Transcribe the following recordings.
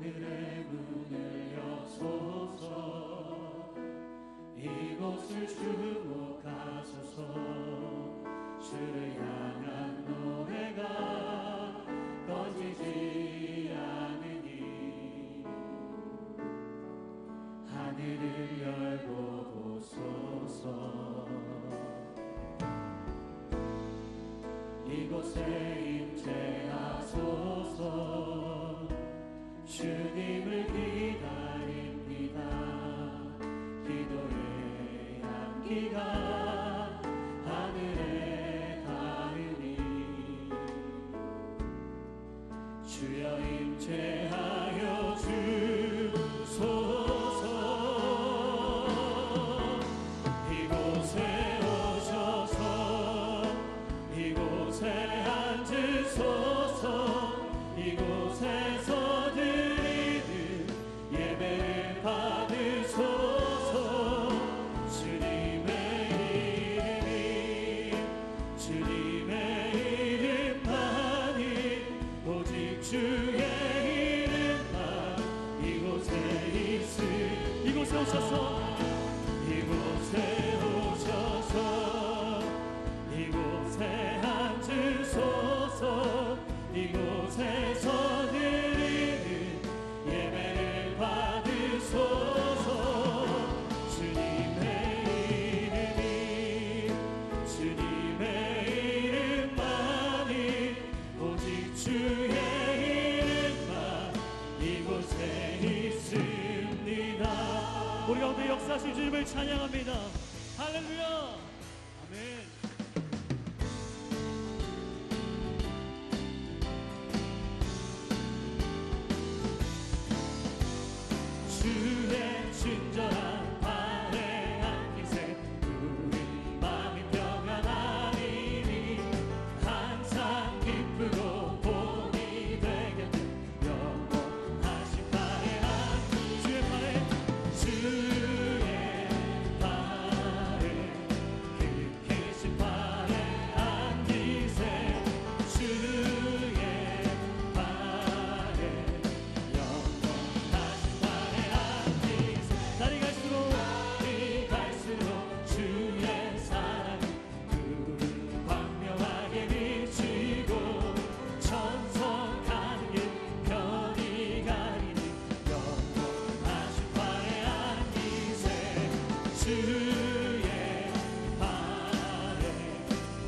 하늘의 문을 여소서. 이곳을 주목하소서. 주를 향한 노래가 꺼지지 않으니 하늘을 열고 보소서. 이곳에 임재하소서. 주님을 기다립니다. 기도의 향기가 하늘에 닿으니 주여 임재하여 주소서. 이곳에 오셔서 이곳에 앉으소서. 이곳에서 드리는 예배를 받으소서. 주님의 이름만이 오직 주의 이름만 이곳에 이곳에 오셔서 이곳에 앉으소서. 이곳에서 드리는 예배를 받으소서. 주님의 이름만이 오직 주의 이름만 이곳에 있습니다. 우리 가운데 역사하신 주님을 찬양합니다. 할렐루야. 아멘. 주의 친절한 발에 안기세. 우리 마음이 평안하리니 항상 기쁘고 본이 되겠네. 영원하신 발에 주의 발에 그 크신 발에 안기세. 주의 발에 영원하신 발에 안기세. 날이 갈수록 주의 사랑이 구름 광명하게 비치고 천성하는 길 편히 가리니 영원하신 발에 안기세. 주의 발에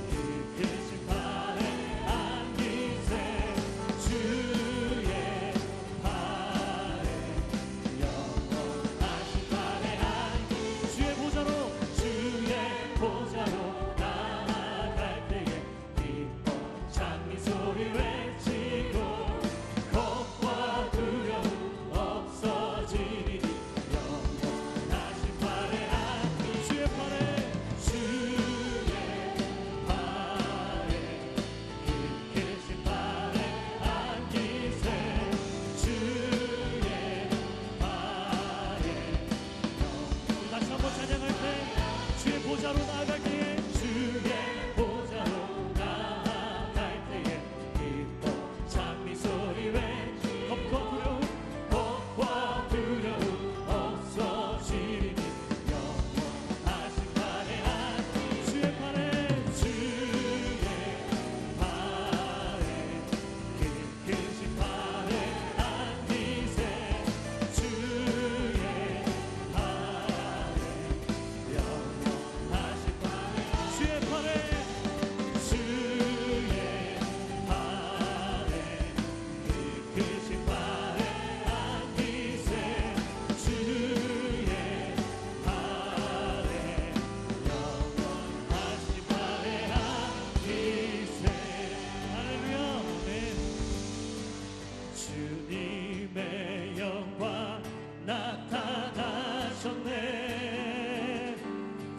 그 크신 발에 안기세. 주의 발에 영원하신 발에 안기세. 주의 보좌로 나아갈 때에 기뻐 장미 소리 외치고 겁과 두려움 없어지리니 영원하신 발에 안기세. 주의 발에 그 크신 발에 안기세. 주의 발에 다시 한번 찬양할 때 주의 보좌로 나아갈 때에 기뻐 장미 소리 외치 겁과 두려움 없어지리니 영원하신 발에 안기세. 주의 발에 그 크신 발에 안기세. 주의 발에 영원하신 발에 주의 발에 그 크신 발에 안기세. 주의 발에 영원하신 발에 안기세. 할렐루야. 아멘. 주님의 영광 나타나셨네.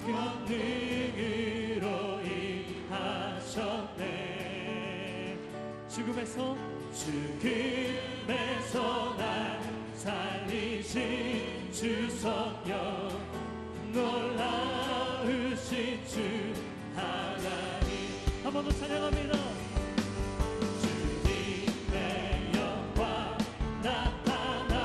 권능으로 임하셨네. 죽음에서 날 살리신 주 성령 놀라우신 주 하나님. 한 번 더 찬양합니다. 주님의 영광 나타나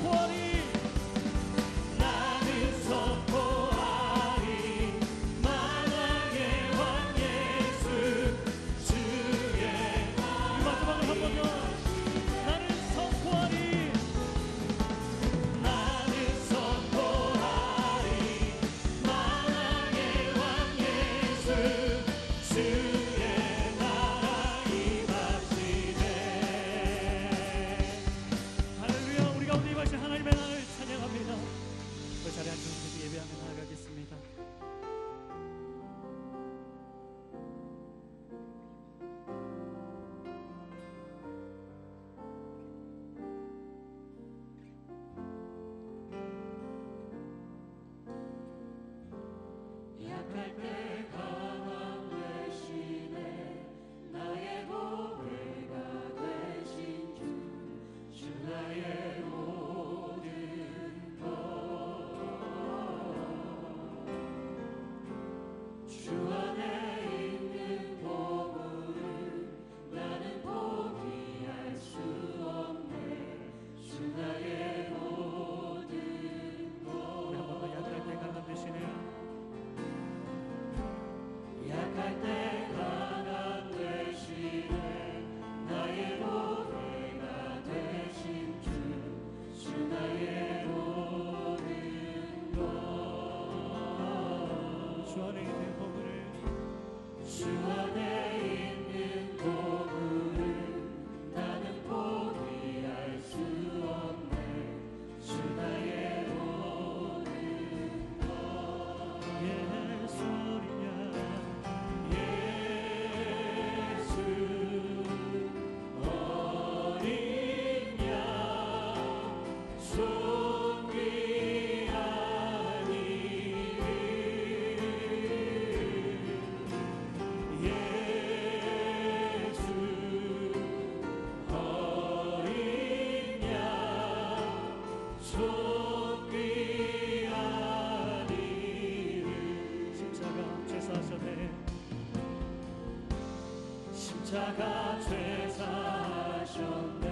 선포하리 나는 선포하리 만왕의 왕 예수 주의 이 마지막으로 한 번 더 나는 선포하리 나는 선포하리 만왕의 왕 예수 주의 나라 임하시네. 할렐루야. 우리 가운데 임하신 하나님의 나라를 찬양합니다. 그 자리에 앉으셔서 예배하며 나아가겠습니다. 약할 때 강함 되시네 나의 보배가 되신 주 나의 모든 주 안에 있는 보물을 나는 포기할 수 없네 주 나의 모든 우리 한 번 더 약할 때 강함 되시네 약할 때 강함 되시네 나의 보배가 되신 주 나의 모든 주 안에 있는 보물을 주 안에 있는 보물을 나는 포기할 수 없네 주 나의 모든 예수 어린 양 예수 어린 양 존귀한 이름 예수 어린 양 존귀한 이름 십자가 죄사하셨네 십자가 죄사하셨네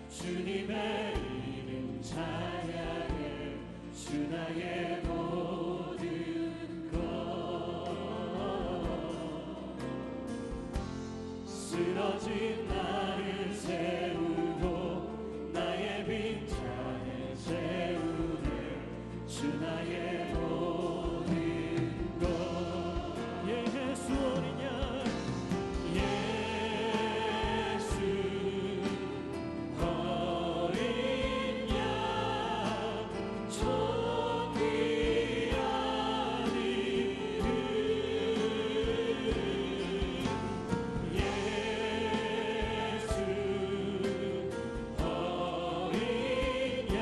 주님의 이름 찬양해 주 나의 모든 것 쓰러진 나를 세우고 나의 빈잔을 채우네 주 나의 모든 것 예수 어린 양 예수 어린 양 존귀한 이름 예수 어린 양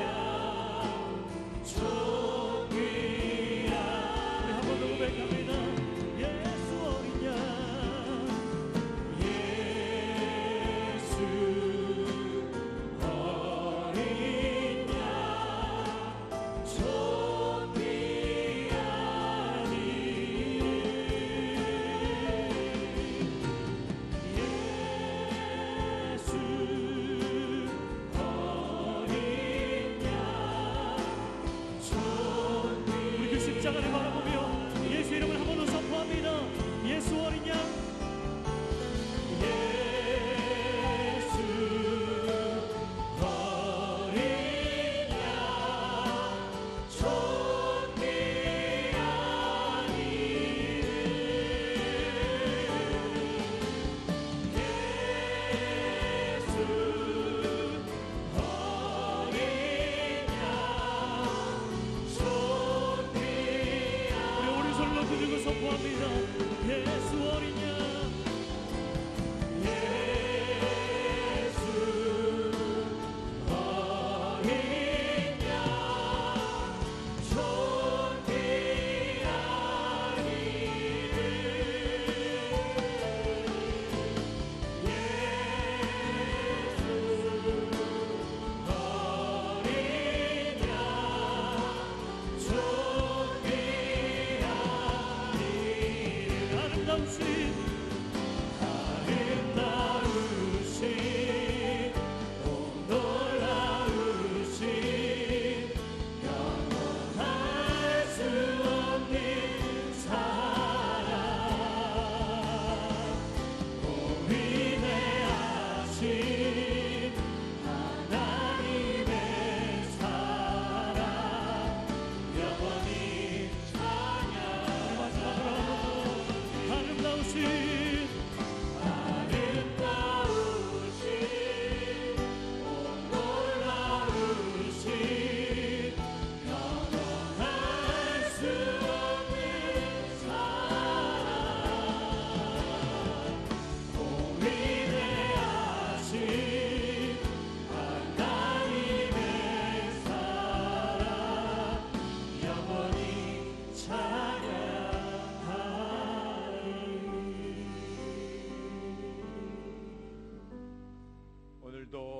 존귀한 우리 한 번 더 고백합니다. 예수 어린 양 예수 어린 양 존귀한 이름 예수 어린 양 존귀한 우리 그 십자가를 바라보며 예수 이름을 한 번 더 선포합니다. 예수 어린 양 예수 어린 양 존귀한 이름 예수 어린 양 존귀한 우리 오른손을 높이 들고 선포합니다. 예수 어린 양 예수 어린 양 존귀한 이름 예수 어린 양 존귀한 이름 아름다우신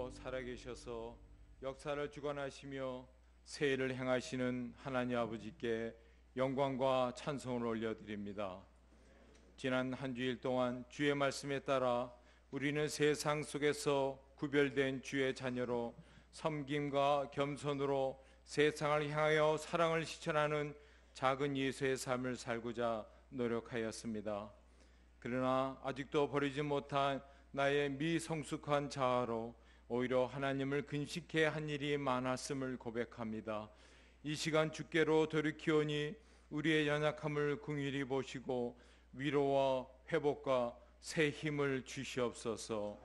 오늘도 살아계셔서 역사를 주관하시며 세일을 행하시는 하나님 아버지께 영광과 찬송을 올려드립니다. 지난 한 주일 동안 주의 말씀에 따라 우리는 세상 속에서 구별된 주의 자녀로 섬김과 겸손으로 세상을 향하여 사랑을 실천하는 작은 예수의 삶을 살고자 노력하였습니다. 그러나 아직도 버리지 못한 나의 미성숙한 자아로 오히려 하나님을 근심케 한 일이 많았음을 고백합니다. 이 시간 주께로 돌이키오니 우리의 연약함을 긍휼히 보시고 위로와 회복과 새 힘을 주시옵소서.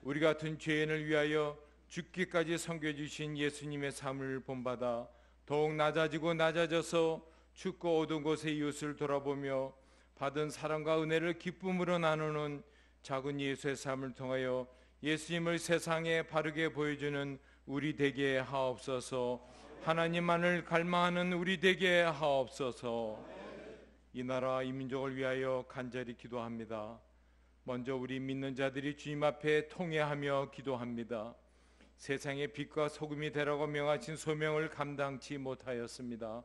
우리 같은 죄인을 위하여 죽기까지 섬겨주신 예수님의 삶을 본받아 더욱 낮아지고 낮아져서 춥고 어두운 곳에 이웃을 돌아보며 받은 사랑과 은혜를 기쁨으로 나누는 작은 예수의 삶을 통하여 예수님을 세상에 바르게 보여주는 우리 되게 하옵소서. 하나님만을 갈망하는 우리 되게 하옵소서. 이 나라 이 민족을 위하여 간절히 기도합니다. 먼저 우리 믿는 자들이 주님 앞에 통회하며 기도합니다. 세상의 빛과 소금이 되라고 명하신 소명을 감당치 못하였습니다.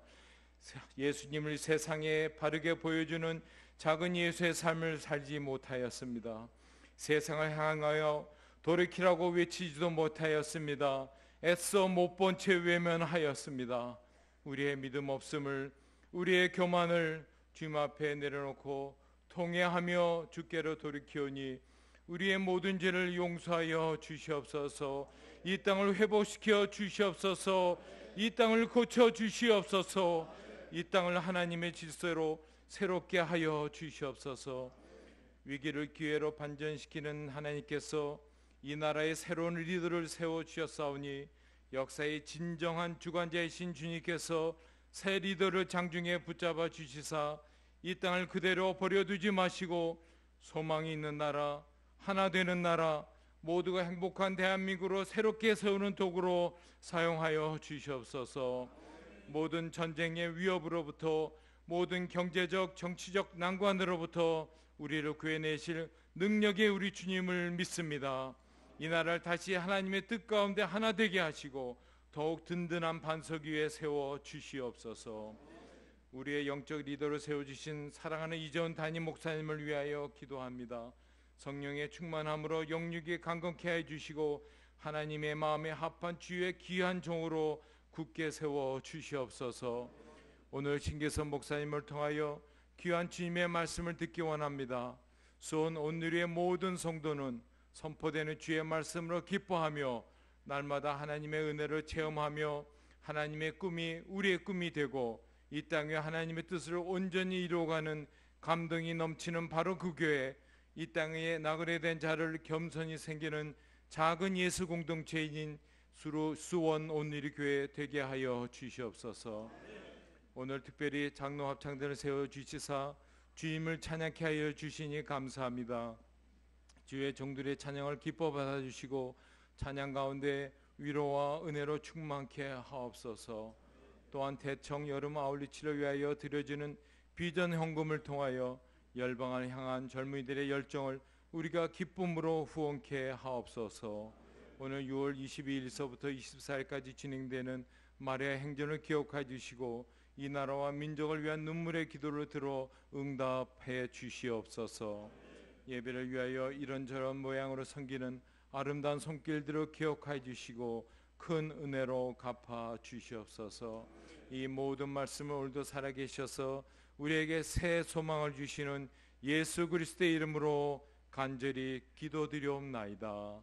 예수님을 세상에 바르게 보여주는 작은 예수의 삶을 살지 못하였습니다. 세상을 향하여 돌이키라고 외치지도 못하였습니다. 애써 못 본 채 외면하였습니다. 우리의 믿음 없음을, 우리의 교만을 주님 앞에 내려놓고 통회하며 주께로 돌이키오니 우리의 모든 죄를 용서하여 주시옵소서. 이 땅을 회복시켜 주시옵소서. 이 땅을 고쳐 주시옵소서. 이 땅을 하나님의 질서로 새롭게 하여 주시옵소서. 위기를 기회로 반전시키는 하나님께서 이 나라의 새로운 리더를 세워주셨사오니 역사의 진정한 주관자이신 주님께서 새 리더를 장중에 붙잡아 주시사 이 땅을 그대로 버려두지 마시고 소망이 있는 나라, 하나 되는 나라, 모두가 행복한 대한민국으로 새롭게 세우는 도구로 사용하여 주시옵소서. 모든 전쟁의 위협으로부터, 모든 경제적 정치적 난관으로부터 우리를 구해내실 능력의 우리 주님을 믿습니다. 이 나라를 다시 하나님의 뜻 가운데 하나 되게 하시고 더욱 든든한 반석 위에 세워 주시옵소서. 우리의 영적 리더로 세워주신 사랑하는 이재원 담임 목사님을 위하여 기도합니다. 성령의 충만함으로 영육이 강건케 해주시고 하나님의 마음에 합한 주의 귀한 종으로 굳게 세워 주시옵소서. 오늘 신계선 목사님을 통하여 귀한 주님의 말씀을 듣기 원합니다. 수원 온누리의 모든 성도는 선포되는 주의 말씀으로 기뻐하며 날마다 하나님의 은혜를 체험하며 하나님의 꿈이 우리의 꿈이 되고 이 땅에 하나님의 뜻을 온전히 이루어가는 감동이 넘치는 바로 그 교회, 이 땅에 나그네된 자를 겸손히 생기는 작은 예수 공동체인 수원 온누리 교회 되게 하여 주시옵소서. 오늘 특별히 장로 합창단을 세워주시사 주님을 찬양케 하여 주시니 감사합니다. 주의 종들의 찬양을 기뻐 받아주시고 찬양 가운데 위로와 은혜로 충만케 하옵소서. 또한 대청 여름 아울리치를 위하여 드려지는 비전 헌금을 통하여 열방을 향한 젊은이들의 열정을 우리가 기쁨으로 후원케 하옵소서. 오늘 6월 22일서부터 24일까지 진행되는 마리아 행전을 기억해 주시고 이 나라와 민족을 위한 눈물의 기도를 들어 응답해 주시옵소서. 예배를 위하여 이런저런 모양으로 섬기는 아름다운 손길들을 기억해 주시고 큰 은혜로 갚아 주시옵소서. 이 모든 말씀을 오늘도 살아계셔서 우리에게 새 소망을 주시는 예수 그리스도의 이름으로 간절히 기도드리옵나이다.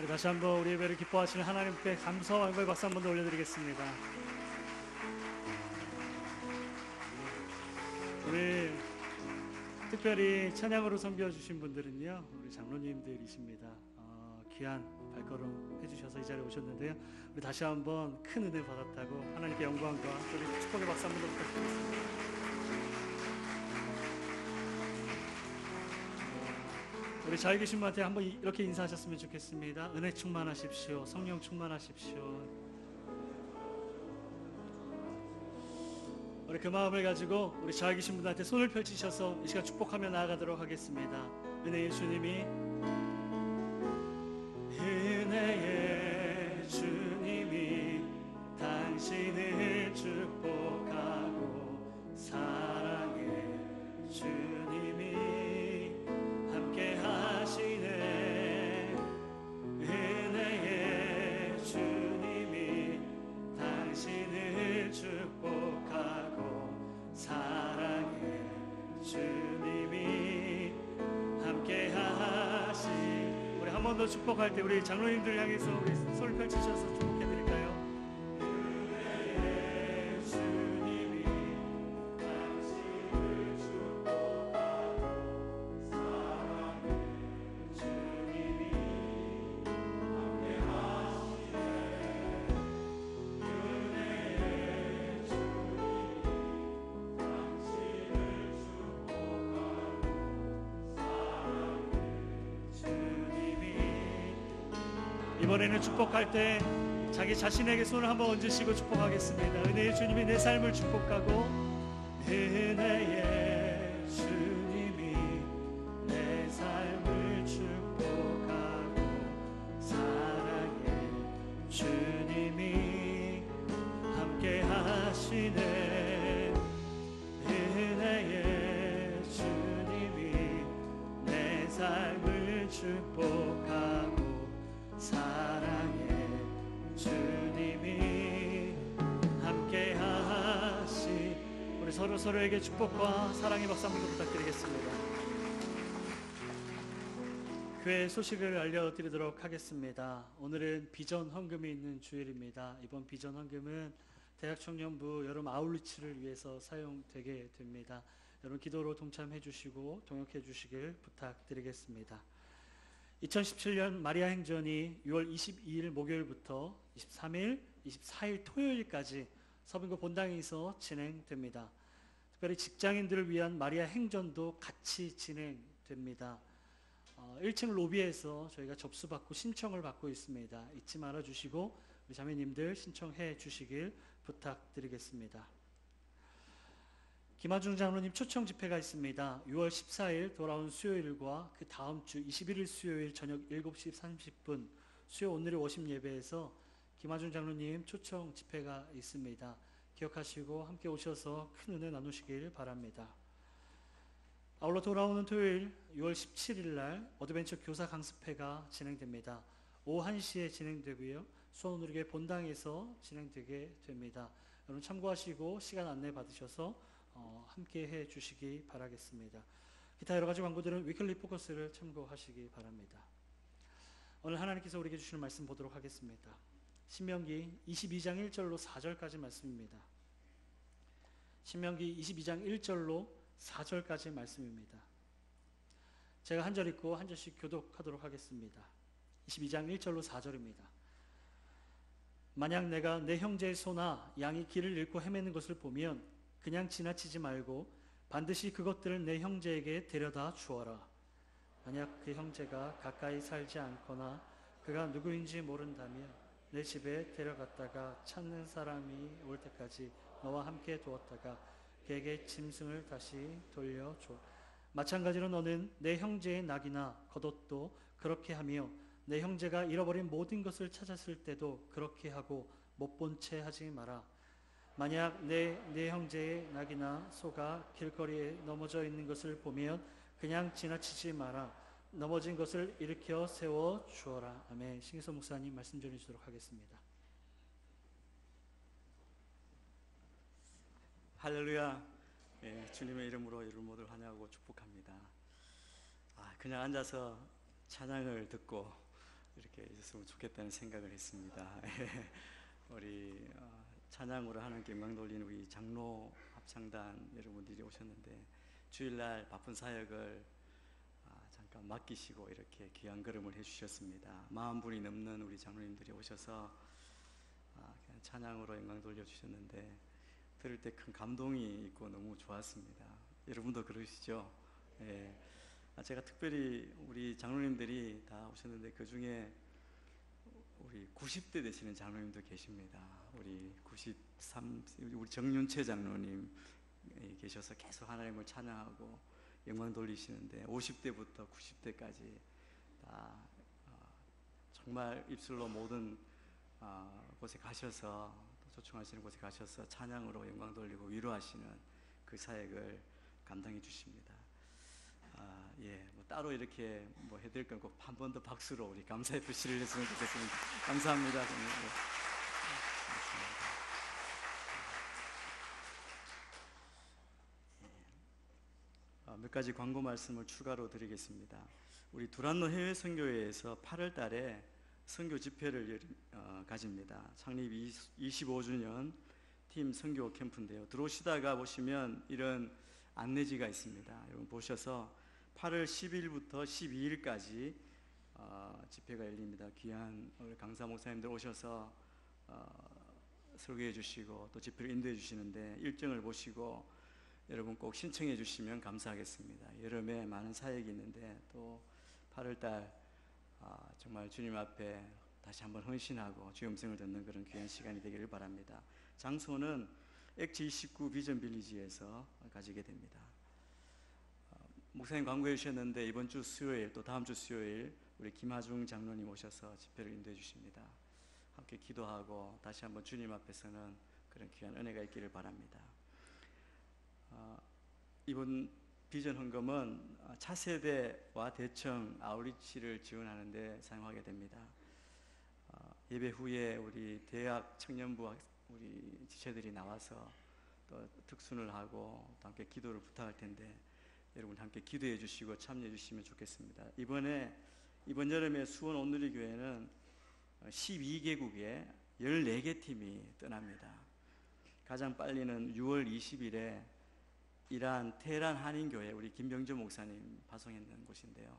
다시 한번 우리 예배를 기뻐하시는 하나님께 감사와 영광의 박수 한 번 더 올려드리겠습니다. 우리 특별히 찬양으로 섬겨주신 분들은요, 우리 장로님들이십니다. 귀한 발걸음 해주셔서 이 자리에 오셨는데요, 우리 다시 한번 큰 은혜 받았다고 하나님께 영광과 또 축복의 박수 한 번 더 부탁드리겠습니다. 우리 자유 계신 분한테 한번 이렇게 인사하셨으면 좋겠습니다. 은혜 충만하십시오. 성령 충만하십시오. 우리 그 마음을 가지고 우리 자유 계신 분한테 손을 펼치셔서 이 시간 축복하며 나아가도록 하겠습니다. 은혜의 주님이, 은혜의 주님이 당신을 축복하고, 사랑의 주님이 함께 하시네. 은혜의 주님이 당신을 축복하고, 사랑의 주님이 함께 하시. 우리 한 번 더 축복할 때 우리 장로님들 향해서 우리 손을 펼치셔서 축복해 드릴까요? 은혜의 주님이 당신을 축복하고, 사랑의 주님이 함께 하시네. 은혜의 주님이 당신을 축복하고, 사랑의 주님이. 이번에는 축복할 때 자기 자신에게 손을 한번 얹으시고 축복하겠습니다. 은혜의 주님이 내 삶을 축복하고, 은혜의 주님이 내 삶을 축복하고, 사랑의 주님이 함께 하시네. 은혜의 주님이 내 삶을 축복하고, 사랑의 주님이 함께 하시. 우리 서로에게 축복과 사랑의 박수 한번 부탁드리겠습니다. 교회 소식을 알려드리도록 하겠습니다. 오늘은 비전 헌금이 있는 주일입니다. 이번 비전 헌금은 대학청년부 여름 아울리치를 위해서 사용되게 됩니다. 여러분 기도로 동참해 주시고 동역해 주시길 부탁드리겠습니다. 2017년 마리아 행전이 6월 22일 목요일부터 23일, 24일 토요일까지 서빙고 본당에서 진행됩니다. 특별히 직장인들을 위한 마리아 행전도 같이 진행됩니다. 1층 로비에서 저희가 접수받고 신청을 받고 있습니다. 잊지 말아 주시고 우리 자매님들 신청해 주시길 부탁드리겠습니다. 김하중 장로님 초청 집회가 있습니다. 6월 14일 돌아온 수요일과 그 다음 주 21일 수요일 저녁 7시 30분 수요 오늘의 워십 예배에서 김하중 장로님 초청 집회가 있습니다. 기억하시고 함께 오셔서 큰 은혜 나누시길 바랍니다. 아울러 돌아오는 토요일 6월 17일 날 어드벤처 교사 강습회가 진행됩니다. 오후 1시에 진행되고요. 수원누리교회 본당에서 진행되게 됩니다. 여러분 참고하시고 시간 안내 받으셔서 함께 해 주시기 바라겠습니다. 기타 여러 가지 광고들은 위클리 포커스를 참고하시기 바랍니다. 오늘 하나님께서 우리에게 주시는 말씀 보도록 하겠습니다. 신명기 22장 1절로 4절까지 말씀입니다. 신명기 22장 1절로 4절까지 말씀입니다. 제가 한 절 읽고 한 절씩 교독하도록 하겠습니다. 22장 1절로 4절입니다. 만약 내가 내 형제의 소나 양이 길을 잃고 헤매는 것을 보면 그냥 지나치지 말고 반드시 그것들을 내 형제에게 데려다 주어라. 만약 그 형제가 가까이 살지 않거나 그가 누구인지 모른다면 내 집에 데려갔다가 찾는 사람이 올 때까지 너와 함께 두었다가 그에게 짐승을 다시 돌려줘. 마찬가지로 너는 내 형제의 낙이나 겉옷도 그렇게 하며 내 형제가 잃어버린 모든 것을 찾았을 때도 그렇게 하고 못 본 채 하지 마라. 만약 내 형제의 낙이나 소가 길거리에 넘어져 있는 것을 보면 그냥 지나치지 마라. 넘어진 것을 일으켜 세워 주어라. 아멘. 신기서 목사님 말씀 전해 주도록 하겠습니다. 할렐루야. 주님의 이름으로 여러분 모두 환영하고 축복합니다. 그냥 앉아서 찬양을 듣고 이렇게 있었으면 좋겠다는 생각을 했습니다. 우리 찬양으로 하나님께 영광 돌리는 우리 장로 합창단 여러분들이 오셨는데 주일날 바쁜 사역을 잠깐 맡기시고 이렇게 귀한 걸음을 해주셨습니다. 40분이 넘는 우리 장로님들이 오셔서 그냥 찬양으로 영광 돌려주셨는데 들을 때 큰 감동이 있고 너무 좋았습니다. 여러분도 그러시죠? 예. 제가 특별히 우리 장로님들이 다 오셨는데 그 중에 우리 90대 되시는 장로님도 계십니다. 우리 우리 정윤채 장로님 계셔서 계속 하나님을 찬양하고 영광 돌리시는데 50대부터 90대까지 다 정말 입술로 모든 곳에 가셔서 또 초청하시는 곳에 가셔서 찬양으로 영광 돌리고 위로하시는 그 사역을 감당해 주십니다. 뭐 따로 이렇게 뭐 해드릴 건 꼭 한 번 더 박수로 우리 감사의 표시를 했으면 좋겠습니다. 감사합니다. 몇 가지 광고 말씀을 추가로 드리겠습니다. 우리 두란노 해외 선교회에서 8월 달에 선교 집회를 가집니다. 창립 25주년 팀 선교 캠프인데요. 들어오시다가 보시면 이런 안내지가 있습니다. 여러분 보셔서 8월 10일부터 12일까지 집회가 열립니다. 귀한 강사 목사님들 오셔서 설교해 주시고 또 집회를 인도해 주시는데 일정을 보시고 여러분 꼭 신청해 주시면 감사하겠습니다. 여름에 많은 사역이 있는데 또 8월달 정말 주님 앞에 다시 한번 헌신하고 주의 음성을 듣는 그런 귀한 시간이 되기를 바랍니다. 장소는 엑지 29 비전 빌리지에서 가지게 됩니다. 목사님 광고해 주셨는데 이번 주 수요일 또 다음 주 수요일 우리 김하중 장로님 오셔서 집회를 인도해 주십니다. 함께 기도하고 다시 한번 주님 앞에서는 그런 귀한 은혜가 있기를 바랍니다. 이번 비전 헌금은 차세대와 대청 아우리치를 지원하는 데 사용하게 됩니다. 예배 후에 우리 대학 청년부 우리 지체들이 나와서 또 특순을 하고 또 함께 기도를 부탁할 텐데 여러분 함께 기도해 주시고 참여해 주시면 좋겠습니다. 이번 여름에 수원 온누리교회는 12개국에 14개 팀이 떠납니다. 가장 빨리는 6월 20일에 이란 테헤란 한인교회 우리 김병조 목사님 파송했는 곳인데요.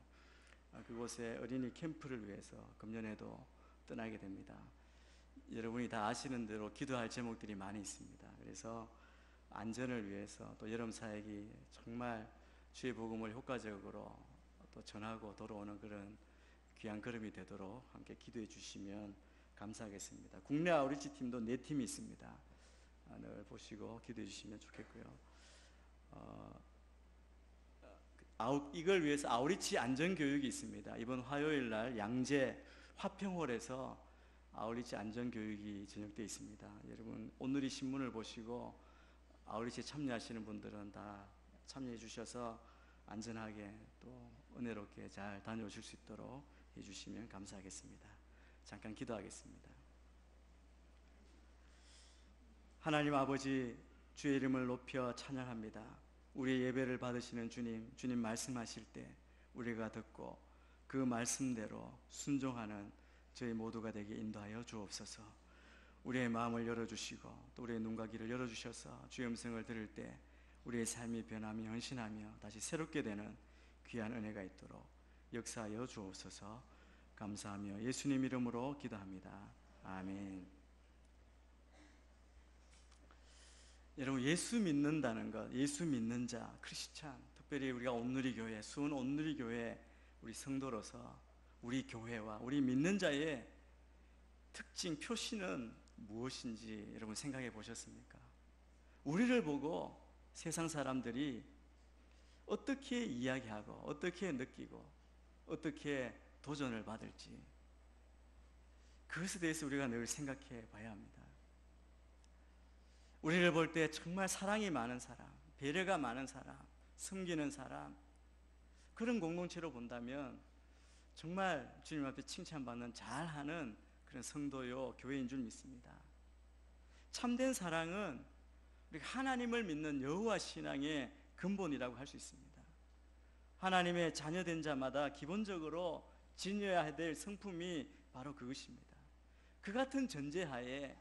그곳에 어린이 캠프를 위해서 금년에도 떠나게 됩니다. 여러분이 다 아시는 대로 기도할 제목들이 많이 있습니다. 그래서 안전을 위해서 또 여름 사역이 정말 주의 복음을 효과적으로 또 전하고 돌아오는 그런 귀한 걸음이 되도록 함께 기도해 주시면 감사하겠습니다. 국내 아우리치 팀도 4팀이 있습니다. 늘 보시고 기도해 주시면 좋겠고요. 이걸 위해서 아우리치 안전교육이 있습니다. 이번 화요일 날 양재 화평홀에서 아우리치 안전교육이 저녁때 있습니다. 여러분 오늘이 신문을 보시고 아우리치에 참여하시는 분들은 다 참여해 주셔서 안전하게 또 은혜롭게 잘 다녀오실 수 있도록 해주시면 감사하겠습니다. 잠깐 기도하겠습니다. 하나님 아버지, 주의 이름을 높여 찬양합니다. 우리의 예배를 받으시는 주님 말씀하실 때 우리가 듣고 그 말씀대로 순종하는 저희 모두가 되게 인도하여 주옵소서. 우리의 마음을 열어주시고 또 우리의 눈과 귀를 열어주셔서 주의 음성을 들을 때 우리의 삶이 변하며 헌신하며 다시 새롭게 되는 귀한 은혜가 있도록 역사하여 주옵소서. 감사하며 예수님 이름으로 기도합니다. 아멘. 여러분 예수 믿는다는 것, 예수 믿는 자, 크리스찬, 특별히 우리가 온누리교회, 수원 온누리교회 우리 성도로서 우리 교회와 우리 믿는 자의 특징, 표시는 무엇인지 여러분 생각해 보셨습니까? 우리를 보고 세상 사람들이 어떻게 이야기하고 어떻게 느끼고 어떻게 도전을 받을지 그것에 대해서 우리가 늘 생각해 봐야 합니다. 우리를 볼 때 정말 사랑이 많은 사람, 배려가 많은 사람, 섬기는 사람, 그런 공동체로 본다면 정말 주님 앞에 칭찬받는 잘하는 그런 성도요 교회인 줄 믿습니다. 참된 사랑은 우리가 하나님을 믿는 여호와 신앙의 근본이라고 할 수 있습니다. 하나님의 자녀된 자마다 기본적으로 지녀야 될 성품이 바로 그것입니다. 그 같은 전제하에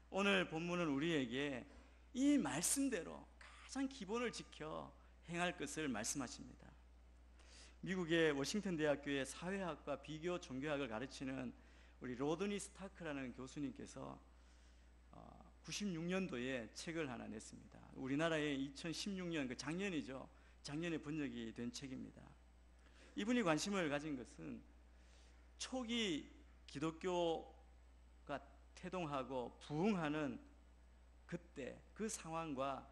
오늘 본문은 우리에게 이 말씀대로 가장 기본을 지켜 행할 것을 말씀하십니다. 미국의 워싱턴 대학교의 사회학과 비교 종교학을 가르치는 우리 로드니 스타크라는 교수님께서 96년도에 책을 하나 냈습니다. 우리나라에 2016년, 작년이죠. 작년에 번역이 된 책입니다. 이분이 관심을 가진 것은 초기 기독교가 태동하고 부흥하는 그때 그 상황과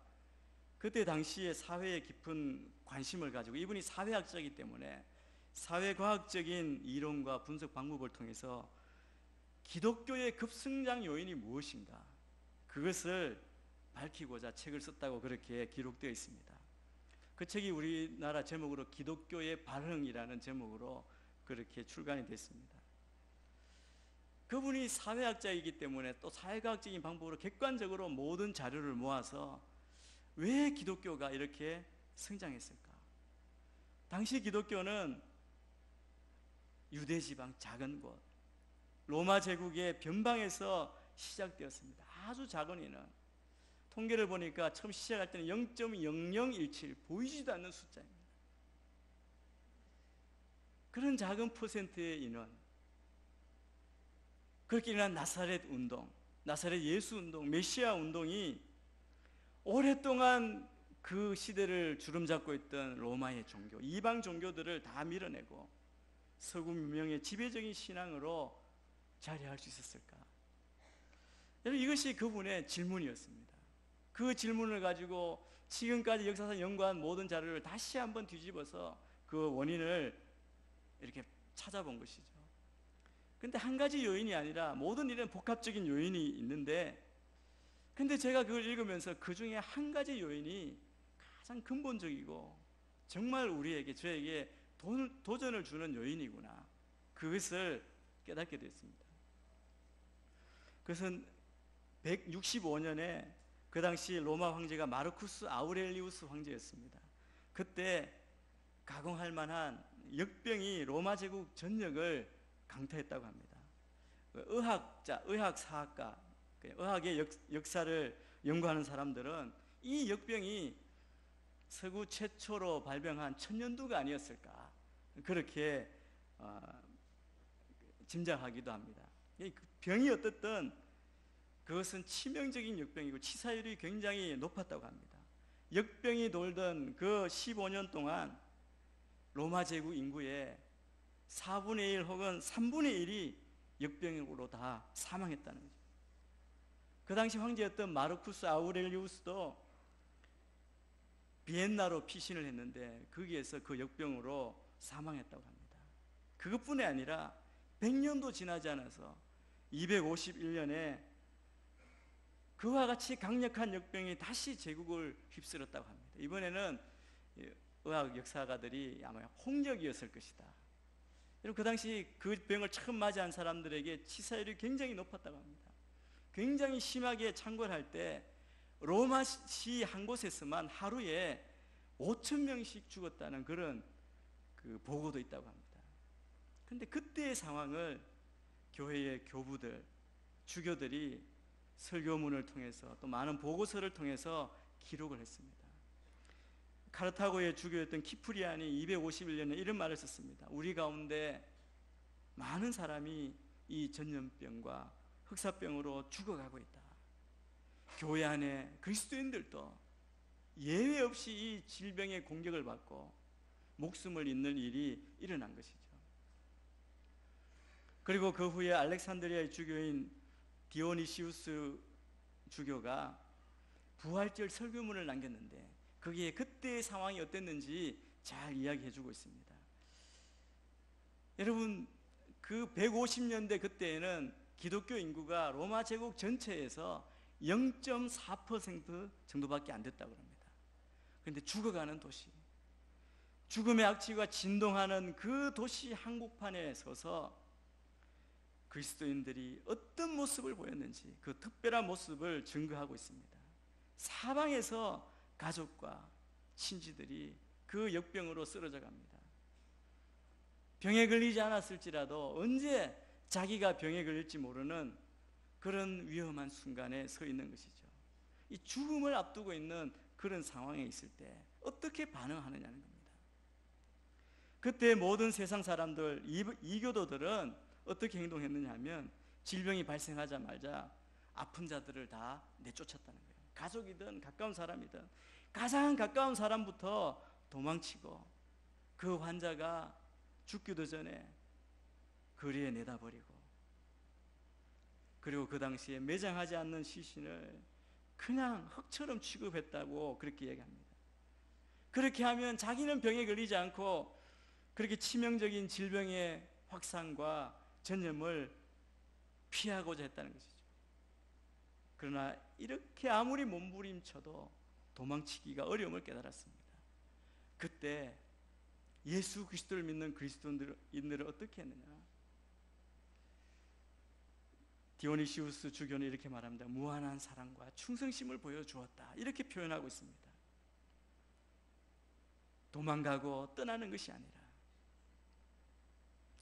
그때 당시의 사회에 깊은 관심을 가지고, 이분이 사회학자이기 때문에 사회과학적인 이론과 분석 방법을 통해서 기독교의 급성장 요인이 무엇인가, 그것을 밝히고자 책을 썼다고 그렇게 기록되어 있습니다. 그 책이 우리나라 제목으로 기독교의 발흥이라는 제목으로 그렇게 출간이 됐습니다. 그분이 사회학자이기 때문에 또 사회과학적인 방법으로 객관적으로 모든 자료를 모아서 왜 기독교가 이렇게 성장했을까? 당시 기독교는 유대지방 작은 곳, 로마 제국의 변방에서 시작되었습니다. 아주 작은 인원. 통계를 보니까 처음 시작할 때는 0.0017, 보이지도 않는 숫자입니다. 그런 작은 퍼센트의 인원, 그렇게 일어난 나사렛 운동, 나사렛 예수 운동, 메시아 운동이 오랫동안 그 시대를 주름잡고 있던 로마의 종교, 이방 종교들을 다 밀어내고 서구 문명의 지배적인 신앙으로 자리할 수 있었을까? 여러분, 이것이 그분의 질문이었습니다. 그 질문을 가지고 지금까지 역사상 연구한 모든 자료를 다시 한번 뒤집어서 그 원인을 이렇게 찾아본 것이죠. 그런데 한 가지 요인이 아니라 모든 일은 복합적인 요인이 있는데, 근데 제가 그걸 읽으면서 그 중에 한 가지 요인이 가장 근본적이고 정말 우리에게, 저에게 도전을 주는 요인이구나, 그것을 깨닫게 됐습니다. 그것은 165년에 그 당시 로마 황제가 마르쿠스 아우렐리우스 황제였습니다. 그때 가공할 만한 역병이 로마 제국 전역을 강타했다고 합니다. 의학자, 의학사학가, 의학의 역사를 연구하는 사람들은 이 역병이 서구 최초로 발병한 천연두가 아니었을까, 그렇게 짐작하기도 합니다. 병이 어떻든 그것은 치명적인 역병이고 치사율이 굉장히 높았다고 합니다. 역병이 돌던 그 15년 동안 로마 제국 인구의 4분의 1 혹은 3분의 1이 역병으로 다 사망했다는 거죠. 그 당시 황제였던 마르쿠스 아우렐리우스도 비엔나로 피신을 했는데 거기에서 그 역병으로 사망했다고 합니다. 그것뿐이 아니라 100년도 지나지 않아서 251년에 그와 같이 강력한 역병이 다시 제국을 휩쓸었다고 합니다. 이번에는 의학 역사가들이 아마 홍역이었을 것이다. 여러분, 그 당시 그 병을 처음 맞이한 사람들에게 치사율이 굉장히 높았다고 합니다. 굉장히 심하게 창궐할 때 로마시 한 곳에서만 하루에 5,000명씩 죽었다는 그런 그 보고도 있다고 합니다. 그런데 그때의 상황을 교회의 교부들, 주교들이 설교문을 통해서 또 많은 보고서를 통해서 기록을 했습니다. 카르타고의 주교였던 키프리안이 251년에 이런 말을 썼습니다. 우리 가운데 많은 사람이 이 전염병과 흑사병으로 죽어가고 있다. 교회 안에 그리스도인들도 예외 없이 이 질병의 공격을 받고 목숨을 잃는 일이 일어난 것이죠. 그리고 그 후에 알렉산드리아의 주교인 디오니시우스 주교가 부활절 설교문을 남겼는데 거기에 그때의 상황이 어땠는지 잘 이야기해주고 있습니다. 여러분, 그 150년대 그때에는 기독교 인구가 로마 제국 전체에서 0.4% 정도밖에 안 됐다고 합니다. 그런데 죽어가는 도시, 죽음의 악취가 진동하는 그 도시 한복판에 서서 그리스도인들이 어떤 모습을 보였는지 그 특별한 모습을 증거하고 있습니다. 사방에서 가족과 친지들이 그 역병으로 쓰러져 갑니다. 병에 걸리지 않았을지라도 언제 자기가 병에 걸릴지 모르는 그런 위험한 순간에 서 있는 것이죠. 이 죽음을 앞두고 있는 그런 상황에 있을 때 어떻게 반응하느냐는 겁니다. 그때 모든 세상 사람들, 이교도들은 어떻게 행동했느냐 하면 질병이 발생하자마자 아픈 자들을 다 내쫓았다는 거예요. 가족이든 가까운 사람이든 가장 가까운 사람부터 도망치고 그 환자가 죽기도 전에 거리에 내다버리고, 그리고 그 당시에 매장하지 않는 시신을 그냥 흙처럼 취급했다고 그렇게 얘기합니다. 그렇게 하면 자기는 병에 걸리지 않고 그렇게 치명적인 질병의 확산과 전염을 피하고자 했다는 것이죠. 그러나 이렇게 아무리 몸부림쳐도 도망치기가 어려움을 깨달았습니다. 그때 예수 그리스도를 믿는 그리스도인들은 어떻게 했느냐? 디오니시우스 주교는 이렇게 말합니다. 무한한 사랑과 충성심을 보여주었다, 이렇게 표현하고 있습니다. 도망가고 떠나는 것이 아니라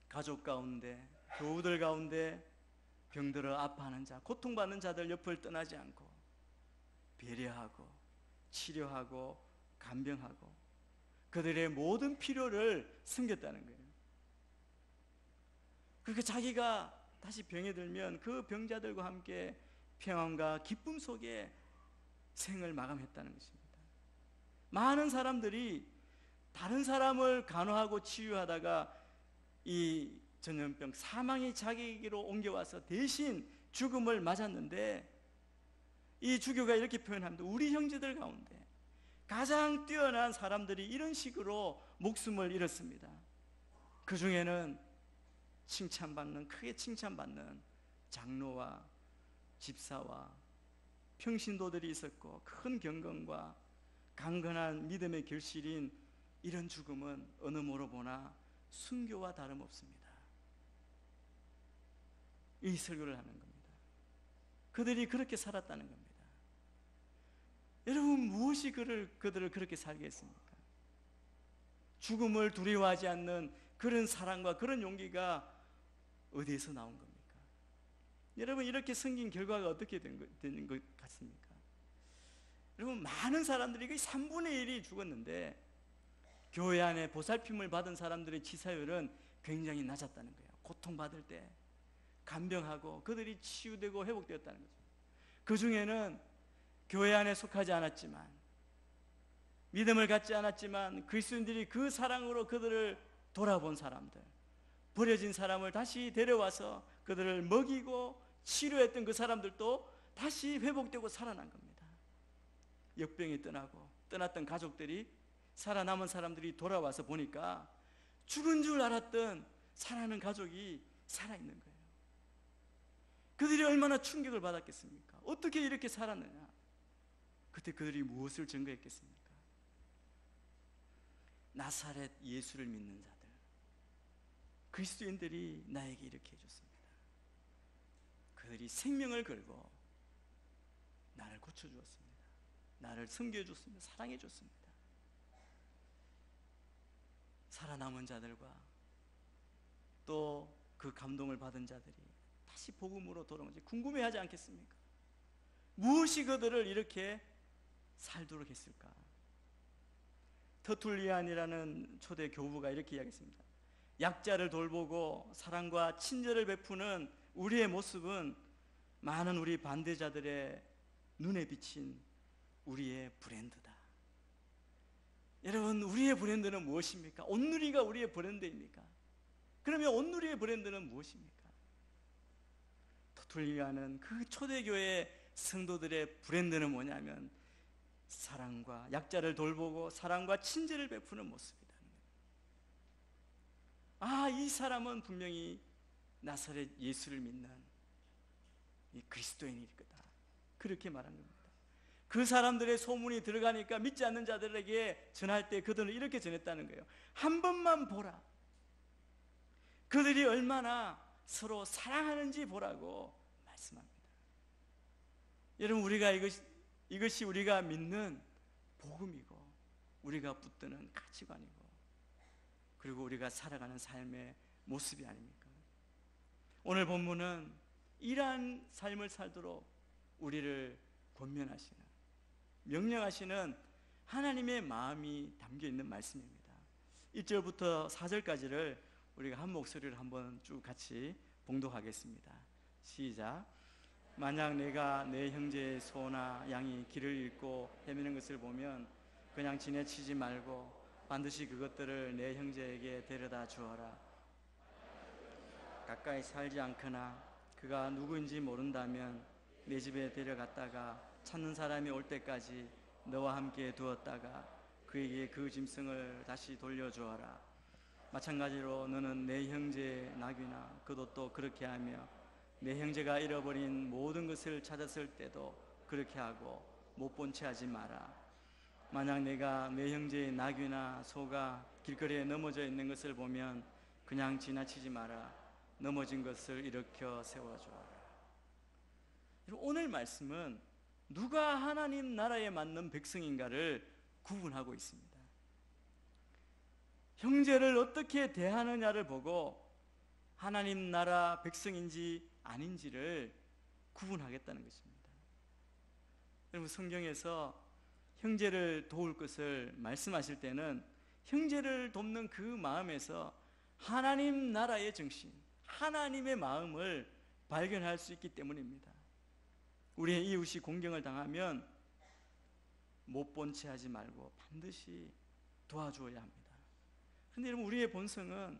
가족 가운데, 교우들 가운데 병들어 아파하는 자, 고통받는 자들 옆을 떠나지 않고 배려하고 치료하고 간병하고 그들의 모든 필요를 섬겼다는 거예요. 그렇게 자기가 다시 병에 들면 그 병자들과 함께 평안과 기쁨 속에 생을 마감했다는 것입니다. 많은 사람들이 다른 사람을 간호하고 치유하다가 이 전염병, 사망이 자기에게로 옮겨와서 대신 죽음을 맞았는데, 이 주교가 이렇게 표현합니다. 우리 형제들 가운데 가장 뛰어난 사람들이 이런 식으로 목숨을 잃었습니다. 그 중에는 칭찬받는, 크게 칭찬받는 장로와 집사와 평신도들이 있었고, 큰 경건과 강건한 믿음의 결실인 이런 죽음은 어느 모로 보나 순교와 다름없습니다. 이 설교를 하는 겁니다. 그들이 그렇게 살았다는 겁니다. 여러분, 무엇이 그들을 그렇게 살게 했습니까? 죽음을 두려워하지 않는 그런 사랑과 그런 용기가 어디에서 나온 겁니까? 여러분, 이렇게 생긴 결과가 어떻게 되는 것 같습니까? 여러분, 많은 사람들이 거의 3분의 1이 죽었는데 교회 안에 보살핌을 받은 사람들의 치사율은 굉장히 낮았다는 거예요. 고통받을 때 간병하고 그들이 치유되고 회복되었다는 거죠. 그 중에는 교회 안에 속하지 않았지만, 믿음을 갖지 않았지만 그리스도인들이 그 사랑으로 그들을 돌아본 사람들, 버려진 사람을 다시 데려와서 그들을 먹이고 치료했던 그 사람들도 다시 회복되고 살아난 겁니다. 역병이 떠났던 가족들이, 살아남은 사람들이 돌아와서 보니까 죽은 줄 알았던 사랑하는 가족이 살아있는 거예요. 그들이 얼마나 충격을 받았겠습니까? 어떻게 이렇게 살았느냐? 그때 그들이 무엇을 증거했겠습니까? 나사렛 예수를 믿는 자들, 그리스도인들이 나에게 이렇게 해줬습니다. 그들이 생명을 걸고 나를 고쳐주었습니다. 나를 섬겨줬습니다. 사랑해줬습니다. 살아남은 자들과 또 그 감동을 받은 자들이 다시 복음으로 돌아오는지 궁금해하지 않겠습니까? 무엇이 그들을 이렇게 살도록 했을까? 터툴리안이라는 초대 교부가 이렇게 이야기했습니다. 약자를 돌보고 사랑과 친절을 베푸는 우리의 모습은 많은 우리 반대자들의 눈에 비친 우리의 브랜드다. 여러분, 우리의 브랜드는 무엇입니까? 온누리가 우리의 브랜드입니까? 그러면 온누리의 브랜드는 무엇입니까? 터툴리안은 그 초대교회 성도들의 브랜드는 뭐냐면 사랑과, 약자를 돌보고 사랑과 친절을 베푸는 모습이다. 아, 이 사람은 분명히 나사렛 예수를 믿는 이 그리스도인일 거다, 그렇게 말한 겁니다. 그 사람들의 소문이 들어가니까 믿지 않는 자들에게 전할 때 그들은 이렇게 전했다는 거예요. 한 번만 보라. 그들이 얼마나 서로 사랑하는지 보라고 말씀합니다. 여러분, 우리가 이것이 우리가 믿는 복음이고 우리가 붙드는 가치관이고 그리고 우리가 살아가는 삶의 모습이 아닙니까? 오늘 본문은 이러한 삶을 살도록 우리를 권면하시는, 명령하시는 하나님의 마음이 담겨 있는 말씀입니다. 1절부터 4절까지를 우리가 한 목소리로 한번 쭉 같이 봉독하겠습니다. 시작. 만약 내가 내 형제의 소나 양이 길을 잃고 헤매는 것을 보면 그냥 지나치지 말고 반드시 그것들을 내 형제에게 데려다 주어라. 가까이 살지 않거나 그가 누구인지 모른다면 내 집에 데려갔다가 찾는 사람이 올 때까지 너와 함께 두었다가 그에게 그 짐승을 다시 돌려주어라. 마찬가지로 너는 내 형제의 낙이나 그도 또 그렇게 하며 내 형제가 잃어버린 모든 것을 찾았을 때도 그렇게 하고 못 본 채 하지 마라. 만약 내가 내 형제의 낙이나 소가 길거리에 넘어져 있는 것을 보면 그냥 지나치지 마라. 넘어진 것을 일으켜 세워주어라. 오늘 말씀은 누가 하나님 나라에 맞는 백성인가를 구분하고 있습니다. 형제를 어떻게 대하느냐를 보고 하나님 나라 백성인지 아닌지를 구분하겠다는 것입니다. 여러분, 성경에서 형제를 도울 것을 말씀하실 때는 형제를 돕는 그 마음에서 하나님 나라의 정신, 하나님의 마음을 발견할 수 있기 때문입니다. 우리의 이웃이 공경을 당하면 못 본 채 하지 말고 반드시 도와줘야 합니다. 그런데 여러분, 우리의 본성은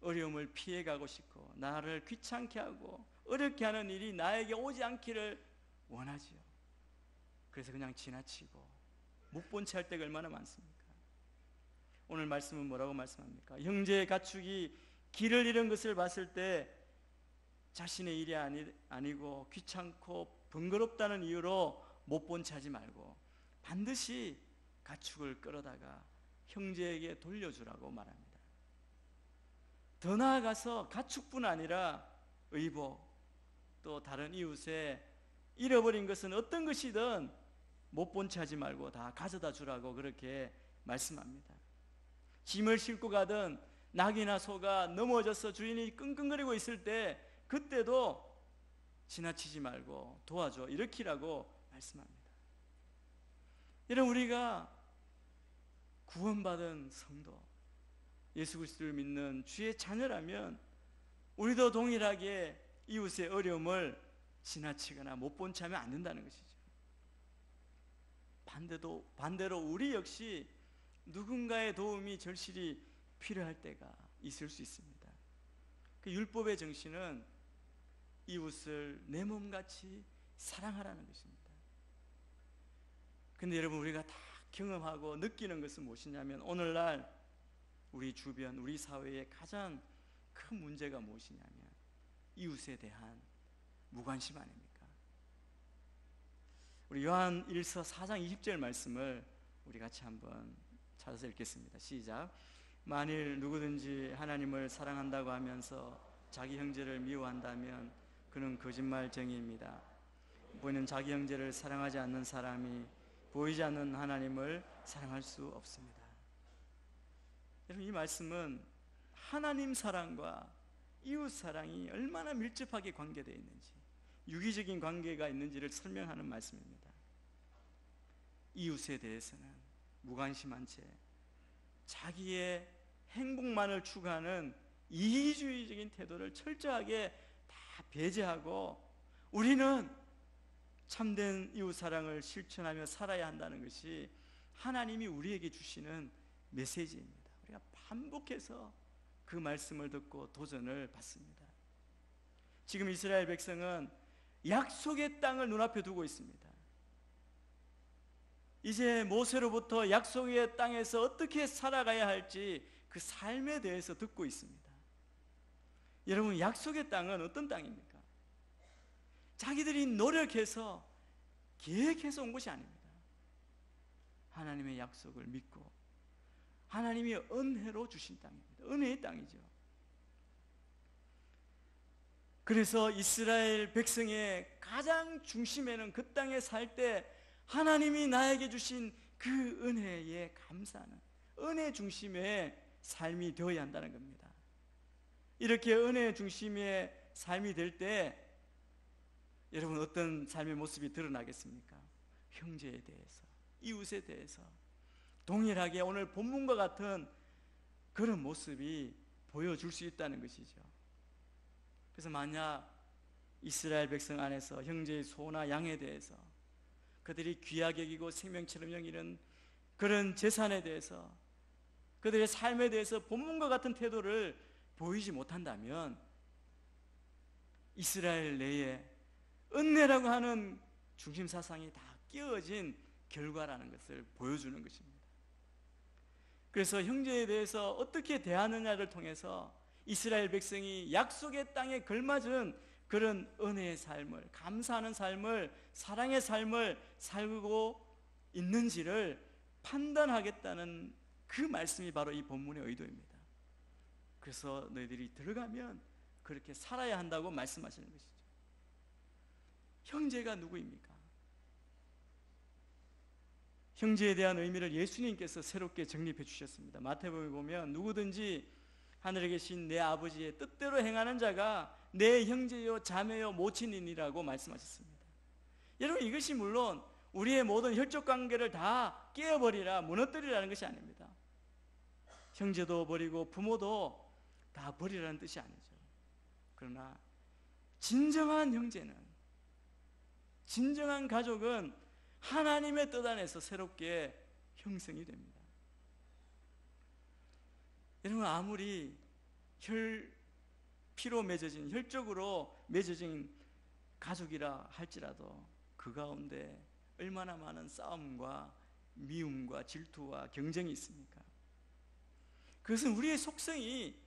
어려움을 피해가고 싶고 나를 귀찮게 하고 어렵게 하는 일이 나에게 오지 않기를 원하지요. 그래서 그냥 지나치고 못 본 채 할 때가 얼마나 많습니까? 오늘 말씀은 뭐라고 말씀합니까? 형제의 가축이 길을 잃은 것을 봤을 때 자신의 일이 아니고 귀찮고 번거롭다는 이유로 못 본 채 하지 말고 반드시 가축을 끌어다가 형제에게 돌려주라고 말합니다. 더 나아가서 가축뿐 아니라 의복, 또 다른 이웃에 잃어버린 것은 어떤 것이든 못 본 채 하지 말고 다 가져다 주라고 그렇게 말씀합니다. 짐을 싣고 가던 낙이나 소가 넘어져서 주인이 끙끙거리고 있을 때 그때도 지나치지 말고 도와줘, 일으키라고 말씀합니다. 여러분, 우리가 구원받은 성도, 예수 그리스도를 믿는 주의 자녀라면 우리도 동일하게 이웃의 어려움을 지나치거나 못 본 채 하면 안 된다는 것이죠. 반대로 우리 역시 누군가의 도움이 절실히 필요할 때가 있을 수 있습니다. 그 율법의 정신은 이웃을 내 몸같이 사랑하라는 것입니다. 근데 여러분, 우리가 다 경험하고 느끼는 것은 무엇이냐면 오늘날 우리 주변, 우리 사회의 가장 큰 문제가 무엇이냐면 이웃에 대한 무관심 아닙니까? 우리 요한 1서 4장 20절 말씀을 우리 같이 한번 찾아서 읽겠습니다. 시작. 만일 누구든지 하나님을 사랑한다고 하면서 자기 형제를 미워한다면 그는 거짓말쟁이입니다. 보이는 자기 형제를 사랑하지 않는 사람이 보이지 않는 하나님을 사랑할 수 없습니다. 여러분, 이 말씀은 하나님 사랑과 이웃 사랑이 얼마나 밀접하게 관계되어 있는지, 유기적인 관계가 있는지를 설명하는 말씀입니다. 이웃에 대해서는 무관심한 채 자기의 행복만을 추구하는 이기주의적인 태도를 철저하게 다 배제하고 우리는 참된 이웃 사랑을 실천하며 살아야 한다는 것이 하나님이 우리에게 주시는 메시지입니다. 우리가 반복해서 그 말씀을 듣고 도전을 받습니다. 지금 이스라엘 백성은 약속의 땅을 눈앞에 두고 있습니다. 이제 모세로부터 약속의 땅에서 어떻게 살아가야 할지 그 삶에 대해서 듣고 있습니다. 여러분, 약속의 땅은 어떤 땅입니까? 자기들이 노력해서 계획해서 온 것이 아닙니다. 하나님의 약속을 믿고 하나님이 은혜로 주신 땅입니다. 은혜의 땅이죠. 그래서 이스라엘 백성의 가장 중심에는 그 땅에 살 때 하나님이 나에게 주신 그 은혜에 감사하는 은혜 중심의 삶이 되어야 한다는 겁니다. 이렇게 은혜 중심의 삶이 될 때 여러분 어떤 삶의 모습이 드러나겠습니까? 형제에 대해서, 이웃에 대해서 동일하게 오늘 본문과 같은 그런 모습이 보여줄 수 있다는 것이죠. 그래서 만약 이스라엘 백성 안에서 형제의 소나 양에 대해서 그들이 귀하게 여기고 생명처럼 여기는 그런 재산에 대해서 그들의 삶에 대해서 본문과 같은 태도를 보이지 못한다면 이스라엘 내에 은혜라고 하는 중심 사상이 다 끼어진 결과라는 것을 보여주는 것입니다. 그래서 형제에 대해서 어떻게 대하느냐를 통해서 이스라엘 백성이 약속의 땅에 걸맞은 그런 은혜의 삶을, 감사하는 삶을, 사랑의 삶을 살고 있는지를 판단하겠다는 그 말씀이 바로 이 본문의 의도입니다. 그래서 너희들이 들어가면 그렇게 살아야 한다고 말씀하시는 것이죠. 형제가 누구입니까? 형제에 대한 의미를 예수님께서 새롭게 정립해 주셨습니다. 마태복음에 보면 누구든지 하늘에 계신 내 아버지의 뜻대로 행하는 자가 내 형제요 자매요 모친이니라고 말씀하셨습니다. 여러분, 이것이 물론 우리의 모든 혈족 관계를 다 깨어버리라, 무너뜨리라는 것이 아닙니다. 형제도 버리고 부모도 다 버리라는 뜻이 아니죠. 그러나 진정한 형제는, 진정한 가족은 하나님의 뜻 안에서 새롭게 형성이 됩니다. 여러분, 아무리 피로 맺어진, 혈족으로 맺어진 가족이라 할지라도 그 가운데 얼마나 많은 싸움과 미움과 질투와 경쟁이 있습니까? 그것은 우리의 속성이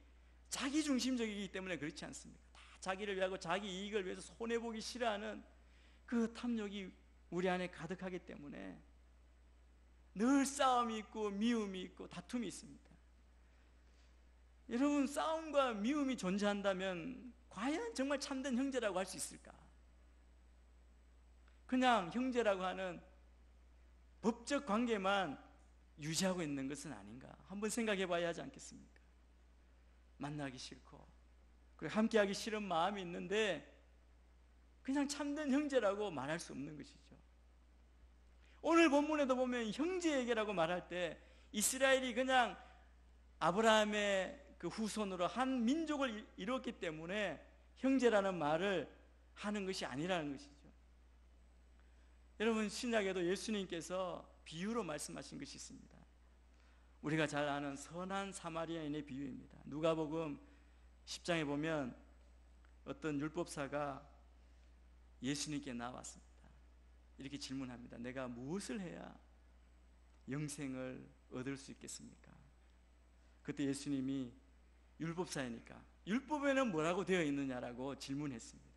자기중심적이기 때문에 그렇지 않습니까? 다 자기를 위하고 자기 이익을 위해서 손해보기 싫어하는 그 탐욕이 우리 안에 가득하기 때문에 늘 싸움이 있고 미움이 있고 다툼이 있습니다. 여러분, 싸움과 미움이 존재한다면 과연 정말 참된 형제라고 할 수 있을까? 그냥 형제라고 하는 법적 관계만 유지하고 있는 것은 아닌가? 한번 생각해 봐야 하지 않겠습니까? 만나기 싫고 그리고 함께하기 싫은 마음이 있는데 그냥 참된 형제라고 말할 수 없는 것이죠. 오늘 본문에도 보면 형제에게라고 말할 때 이스라엘이 그냥 아브라함의 그 후손으로 한 민족을 이뤘기 때문에 형제라는 말을 하는 것이 아니라는 것이죠. 여러분, 신약에도 예수님께서 비유로 말씀하신 것이 있습니다. 우리가 잘 아는 선한 사마리아인의 비유입니다. 누가복음 10장에 보면 어떤 율법사가 예수님께 나왔습니다. 이렇게 질문합니다. 내가 무엇을 해야 영생을 얻을 수 있겠습니까? 그때 예수님이 율법사이니까 율법에는 뭐라고 되어 있느냐라고 질문했습니다.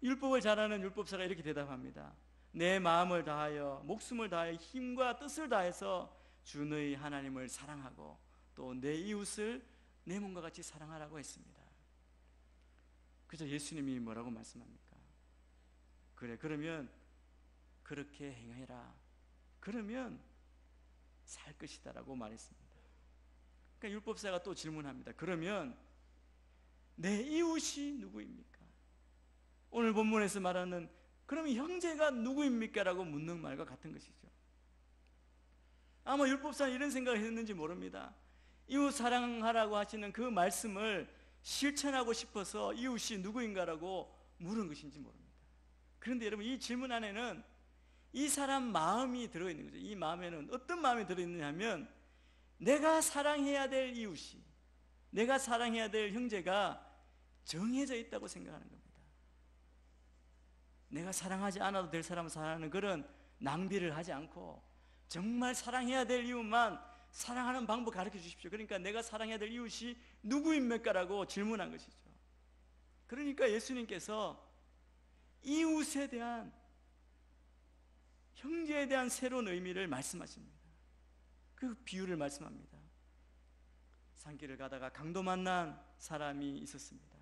율법을 잘 아는 율법사가 이렇게 대답합니다. 내 마음을 다하여 목숨을 다하여 힘과 뜻을 다해서 주 너희 하나님을 사랑하고 또 내 이웃을 내 몸과 같이 사랑하라고 했습니다. 그래서 예수님이 뭐라고 말씀합니까? 그래, 그러면 그렇게 행해라. 그러면 살 것이다라고 말했습니다. 그러니까 율법사가 또 질문합니다. 그러면 내 이웃이 누구입니까? 오늘 본문에서 말하는 그러면 형제가 누구입니까? 라고 묻는 말과 같은 것이죠. 아마 율법사는 이런 생각을 했는지 모릅니다. 이웃 사랑하라고 하시는 그 말씀을 실천하고 싶어서 이웃이 누구인가라고 물은 것인지 모릅니다. 그런데 여러분, 이 질문 안에는 이 사람 마음이 들어있는 거죠. 이 마음에는 어떤 마음이 들어있느냐 하면 내가 사랑해야 될 이웃이, 내가 사랑해야 될 형제가 정해져 있다고 생각하는 겁니다. 내가 사랑하지 않아도 될 사람을 사랑하는 그런 낭비를 하지 않고 정말 사랑해야 될 이웃만 사랑하는 방법 가르쳐 주십시오. 그러니까 내가 사랑해야 될 이웃이 누구입니까? 라고 질문한 것이죠. 그러니까 예수님께서 이웃에 대한, 형제에 대한 새로운 의미를 말씀하십니다. 그 비유를 말씀합니다. 산길을 가다가 강도 만난 사람이 있었습니다.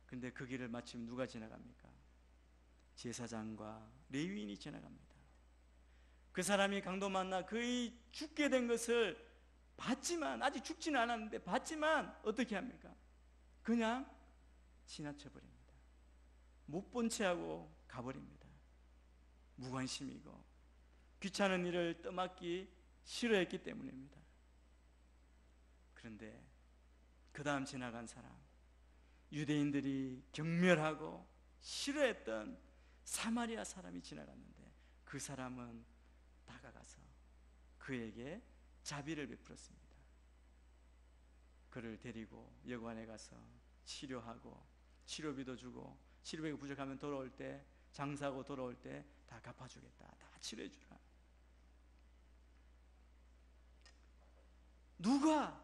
그런데 그 길을 마침 누가 지나갑니까? 제사장과 레위인이 지나갑니다. 그 사람이 강도 만나 그의 죽게 된 것을 봤지만, 아직 죽지는 않았는데 봤지만 어떻게 합니까? 그냥 지나쳐 버립니다. 못 본 채 하고 가버립니다. 무관심이고 귀찮은 일을 떠맡기 싫어했기 때문입니다. 그런데 그 다음 지나간 사람, 유대인들이 경멸하고 싫어했던 사마리아 사람이 지나갔는데 그 사람은 다가가서 그에게 자비를 베풀었습니다. 그를 데리고 여관에 가서 치료하고 치료비도 주고, 치료비가 부족하면 돌아올 때, 장사하고 돌아올 때 다 갚아주겠다, 다 치료해주라. 누가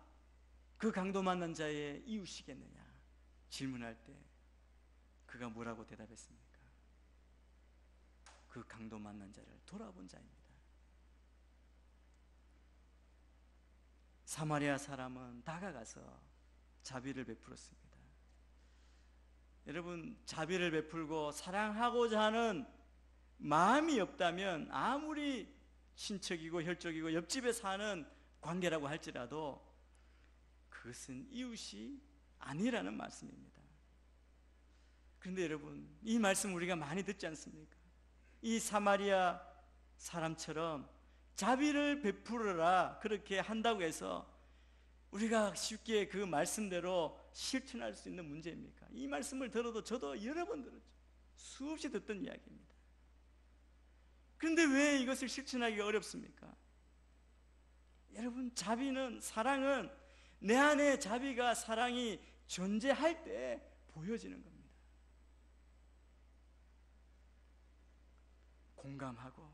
그 강도 만난 자의 이웃이겠느냐 질문할 때 그가 뭐라고 대답했습니까? 그 강도 만난 자를 돌아본 자입니다. 사마리아 사람은 다가가서 자비를 베풀었습니다. 여러분, 자비를 베풀고 사랑하고자 하는 마음이 없다면 아무리 친척이고 혈족이고 옆집에 사는 관계라고 할지라도 그것은 이웃이 아니라는 말씀입니다. 그런데 여러분, 이 말씀 우리가 많이 듣지 않습니까? 이 사마리아 사람처럼 자비를 베풀어라 그렇게 한다고 해서 우리가 쉽게 그 말씀대로 실천할 수 있는 문제입니까? 이 말씀을 들어도 저도 여러 번 들었죠. 수없이 듣던 이야기입니다. 그런데 왜 이것을 실천하기가 어렵습니까? 여러분, 자비는, 사랑은 내 안에 자비가, 사랑이 존재할 때 보여지는 겁니다. 공감하고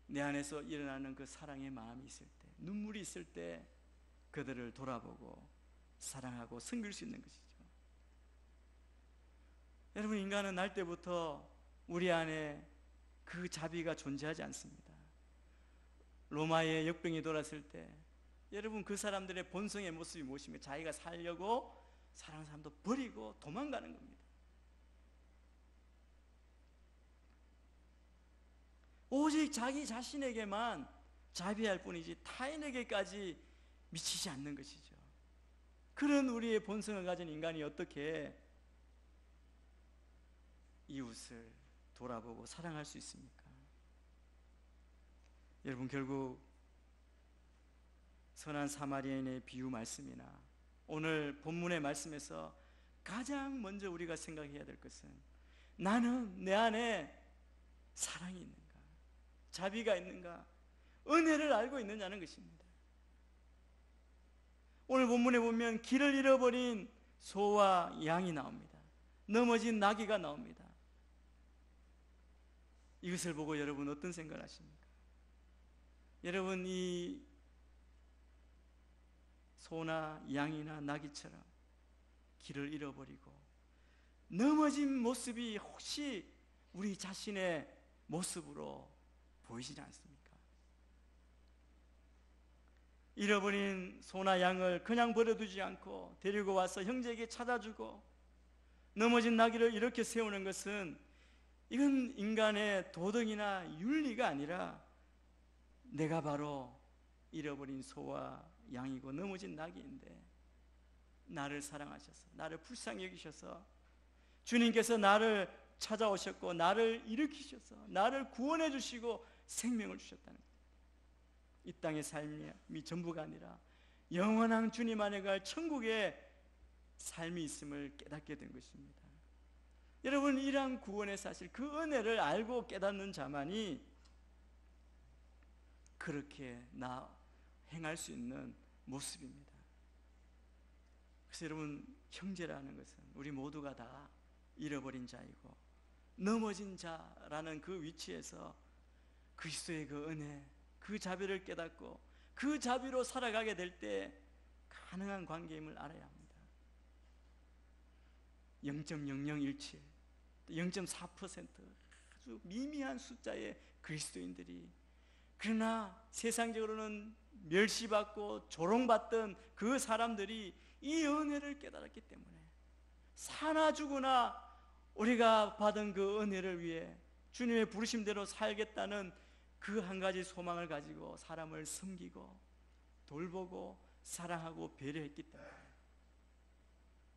내 안에서 일어나는 그 사랑의 마음이 있을 때, 눈물이 있을 때 그들을 돌아보고 사랑하고 섬길 수 있는 것이죠. 여러분, 인간은 날 때부터 우리 안에 그 자비가 존재하지 않습니다. 로마의 역병이 돌았을 때 여러분, 그 사람들의 본성의 모습이 무엇입니까? 자기가 살려고 사랑하는 사람도 버리고 도망가는 겁니다. 오직 자기 자신에게만 자비할 뿐이지 타인에게까지 미치지 않는 것이죠. 그런 우리의 본성을 가진 인간이 어떻게 이웃을 돌아보고 사랑할 수 있습니까? 여러분, 결국 선한 사마리아인의 비유 말씀이나 오늘 본문의 말씀에서 가장 먼저 우리가 생각해야 될 것은, 나는 내 안에 사랑이 있는가, 자비가 있는가, 은혜를 알고 있느냐는 것입니다. 오늘 본문에 보면 길을 잃어버린 소와 양이 나옵니다. 넘어진 나귀가 나옵니다. 이것을 보고 여러분 어떤 생각을 하십니까? 여러분, 이 소나 양이나 나귀처럼 길을 잃어버리고 넘어진 모습이 혹시 우리 자신의 모습으로 보이시지 않습니까? 잃어버린 소나 양을 그냥 버려두지 않고 데리고 와서 형제에게 찾아주고 넘어진 나귀를 이렇게 세우는 것은, 이건 인간의 도덕이나 윤리가 아니라 내가 바로 잃어버린 소와 양이고 넘어진 나귀인데 나를 사랑하셔서, 나를 불쌍히 여기셔서 주님께서 나를 찾아오셨고 나를 일으키셔서 나를 구원해 주시고 생명을 주셨다는 겁니다. 이 땅의 삶이 전부가 아니라 영원한 주님 안에 갈 천국의 삶이 있음을 깨닫게 된 것입니다. 여러분, 이러한 구원의 사실, 그 은혜를 알고 깨닫는 자만이 그렇게 행할 수 있는 모습입니다. 그래서 여러분, 형제라는 것은 우리 모두가 다 잃어버린 자이고 넘어진 자라는 그 위치에서 그리스도의 그 은혜, 그 자비를 깨닫고 그 자비로 살아가게 될 때 가능한 관계임을 알아야 합니다. 0.0017, 0.4% 아주 미미한 숫자의 그리스도인들이, 그러나 세상적으로는 멸시받고 조롱받던 그 사람들이 이 은혜를 깨달았기 때문에 사나 죽으나 우리가 받은 그 은혜를 위해 주님의 부르심대로 살겠다는 그 한 가지 소망을 가지고 사람을 섬기고 돌보고 사랑하고 배려했기 때문에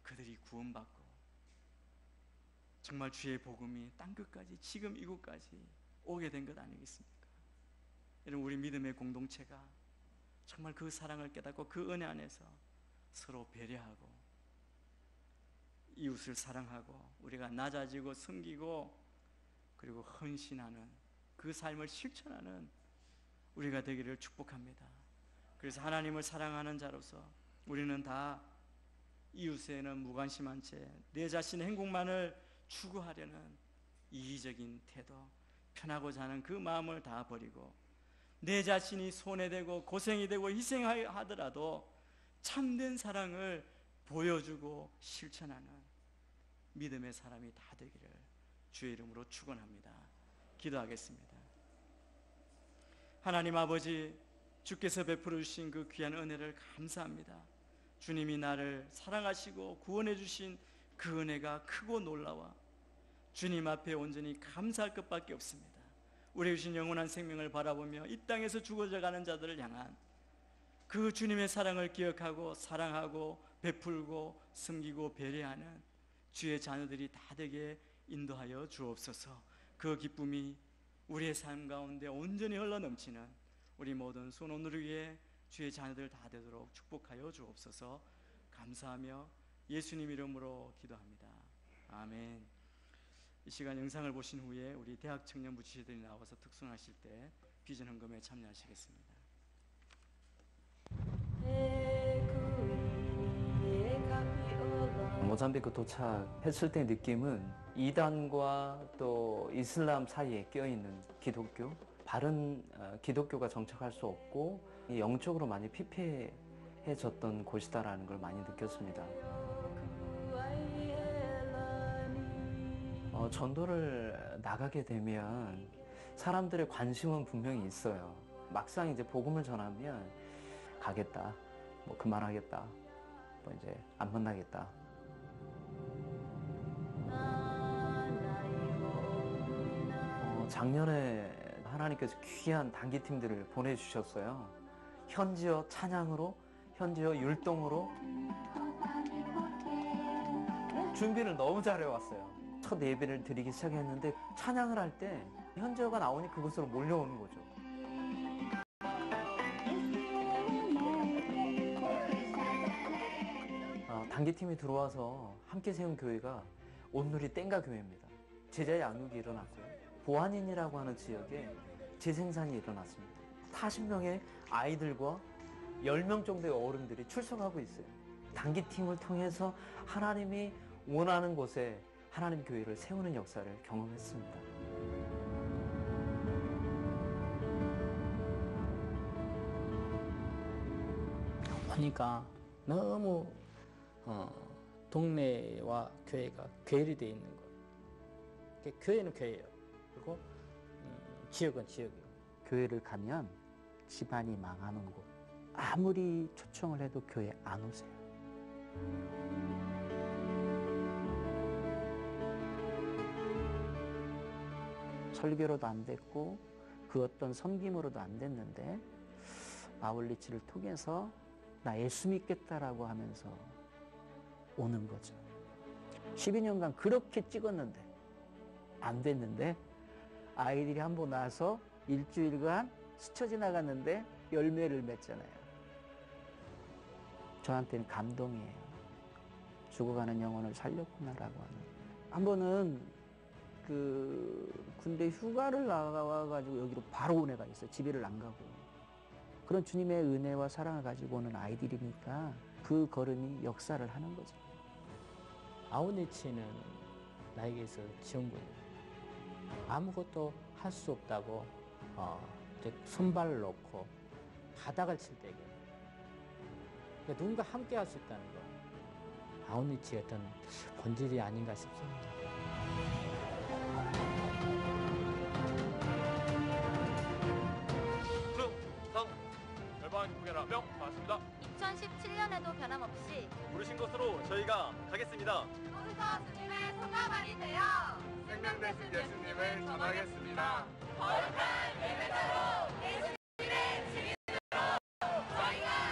그들이 구원받고 정말 주의 복음이 땅끝까지 지금 이곳까지 오게 된 것 아니겠습니까? 이런 우리 믿음의 공동체가 정말 그 사랑을 깨닫고 그 은혜 안에서 서로 배려하고 이웃을 사랑하고 우리가 낮아지고 섬기고 그리고 헌신하는 그 삶을 실천하는 우리가 되기를 축복합니다. 그래서 하나님을 사랑하는 자로서 우리는 다 이웃에는 무관심한 채 내 자신의 행복만을 추구하려는 이기적인 태도, 편하고자 하는 그 마음을 다 버리고 내 자신이 손해되고 고생이 되고 희생하더라도 참된 사랑을 보여주고 실천하는 믿음의 사람이 다 되기를 주의 이름으로 축원합니다. 기도하겠습니다. 하나님 아버지, 주께서 베풀어 주신 그 귀한 은혜를 감사합니다. 주님이 나를 사랑하시고 구원해 주신 그 은혜가 크고 놀라워 주님 앞에 온전히 감사할 것밖에 없습니다. 우리 주신 영원한 생명을 바라보며 이 땅에서 죽어져 가는 자들을 향한 그 주님의 사랑을 기억하고 사랑하고 베풀고 섬기고 배려하는 주의 자녀들이 다 되게 인도하여 주옵소서. 그 기쁨이 우리의 삶 가운데 온전히 흘러넘치는 우리 모든 손오늘을 위해 주의 자녀들 다 되도록 축복하여 주옵소서. 감사하며 예수님 이름으로 기도합니다. 아멘. 이 시간 영상을 보신 후에 우리 대학 청년 무지시들이 나와서 특송하실 때 비전 헌금에 참여하시겠습니다. 모잠비크 도착했을 때 느낌은 이단과 또 이슬람 사이에 껴있는 기독교, 바른 기독교가 정착할 수 없고 영적으로 많이 피폐해졌던 곳이다라는 걸 많이 느꼈습니다. 전도를 나가게 되면 사람들의 관심은 분명히 있어요. 막상 이제 복음을 전하면 가겠다, 뭐 그만하겠다, 뭐 이제 안 만나겠다. 작년에 하나님께서 귀한 단기팀들을 보내주셨어요. 현지어 찬양으로, 현지어 율동으로 준비를 너무 잘해왔어요. 첫 예배를 드리기 시작했는데 찬양을 할 때 현지어가 나오니 그곳으로 몰려오는 거죠. 단기팀이 들어와서 함께 세운 교회가 온누리 땡가 교회입니다. 제자 양육이 일어났고요. 보안인이라고 하는 지역에 재생산이 일어났습니다. 40명의 아이들과 10명 정도의 어른들이 출석하고 있어요. 단기팀을 통해서 하나님이 원하는 곳에 하나님 교회를 세우는 역사를 경험했습니다. 보니까 너무 동네와 교회가 괴리되어 있는 것. 교회는 교회예요. 그리고 지역은 지역이에요. 교회를 가면 집안이 망하는 곳. 아무리 초청을 해도 교회 안 오세요. 설교로도 안 됐고 그 어떤 섬김으로도 안 됐는데 아울리치를 통해서 나 예수 믿겠다라고 하면서 오는 거죠. 12년간 그렇게 찍었는데 안 됐는데 아이들이 한 번 와서 일주일간 스쳐 지나갔는데 열매를 맺잖아요. 저한테는 감동이에요. 죽어가는 영혼을 살렸구나라고 하는. 한 번은 군대 휴가를 나와가지고 여기로 바로 온 애가 있어요. 집에를 안 가고. 그런 주님의 은혜와 사랑을 가지고 오는 아이들이니까 그 걸음이 역사를 하는 거죠. 아우니치는 나에게서 지원군이에요. 아무것도 할 수 없다고 손발을 놓고 바닥을 칠 때에 그러니까 누군가 함께 할 수 있다는 거. 아우니치의 어떤 본질이 아닌가 싶습니다. 승성 열방 국회라 명 맞습니다. 2017년에도 변함없이 부르신 곳으로 저희가 가겠습니다. 거기서 주님의 소가만이 되어 생명 되신 예수님을 전하겠습니다. 거룩한 예배자로 예수님의 증인으로 저희가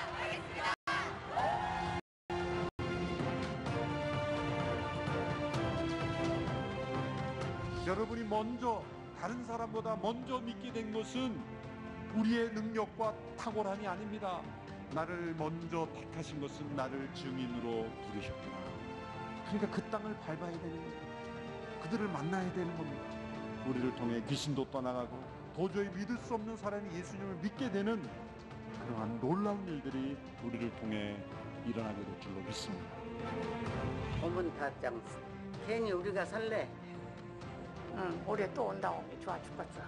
여러분이 먼저 다른 사람보다 먼저 믿게 된 것은 우리의 능력과 탁월함이 아닙니다. 나를 먼저 택하신 것은 나를 증인으로 부르셨구나. 그러니까 그 땅을 밟아야 되는 거예요. 그들을 만나야 되는 겁니다. 우리를 통해 귀신도 떠나가고 도저히 믿을 수 없는 사람이 예수님을 믿게 되는 그러한 놀라운 일들이 우리를 통해 일어나게 될 줄로 믿습니다. 오면 다짱 괜히 우리가 살래. 응, 올해 또 온다고 좋아 죽겠어.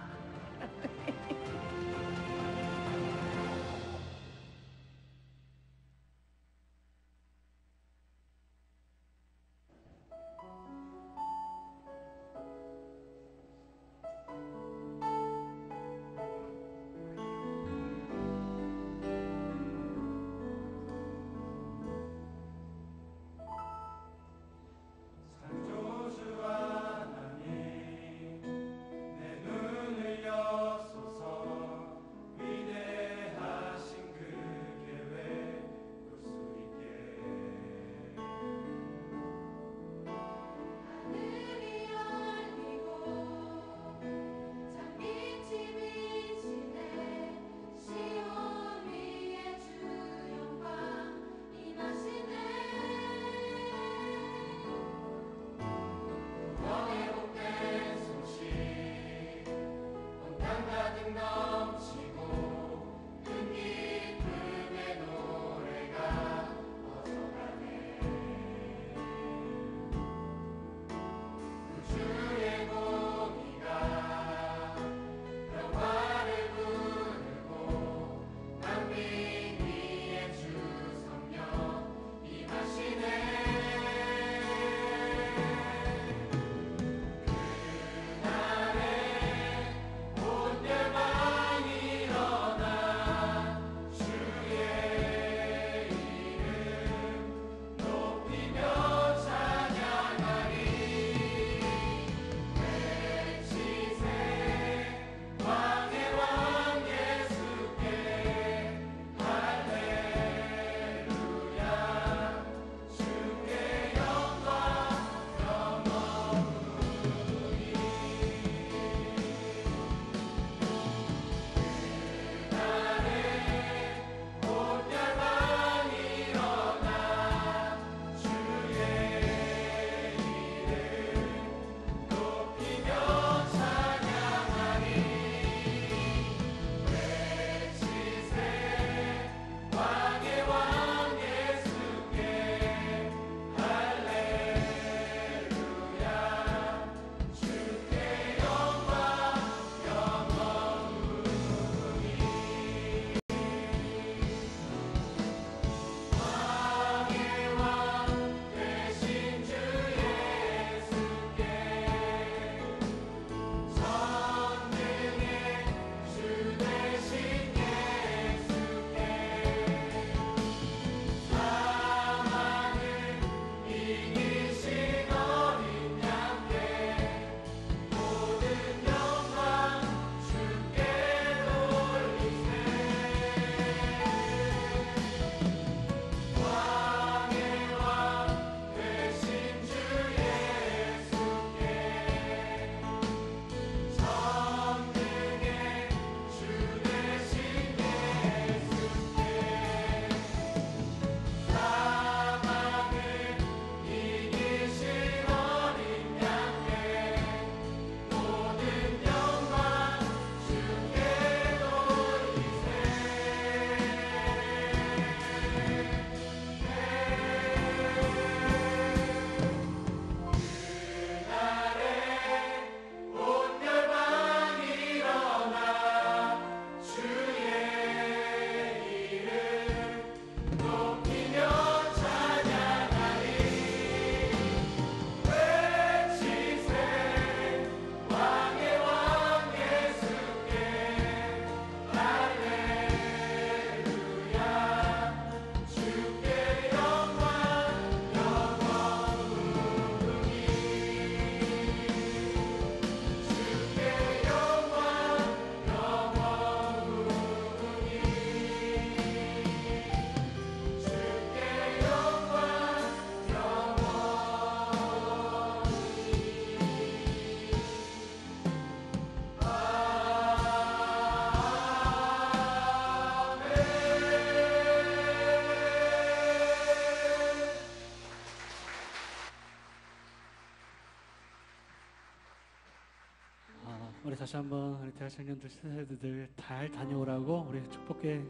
우리 다시 한번 우리 대학 청년들 세대들 잘 다녀오라고 우리 축복의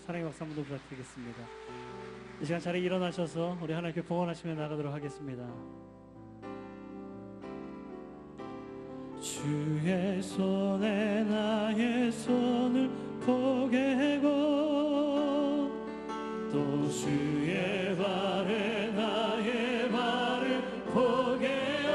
사랑의 박수 한번 더 부탁드리겠습니다. 이 시간 자리에 일어나셔서 우리 하나님께 봉헌하시며 나가도록 하겠습니다. 주의 손에 나의 손을 포개고 또 주의 발에 나의 발을 포개어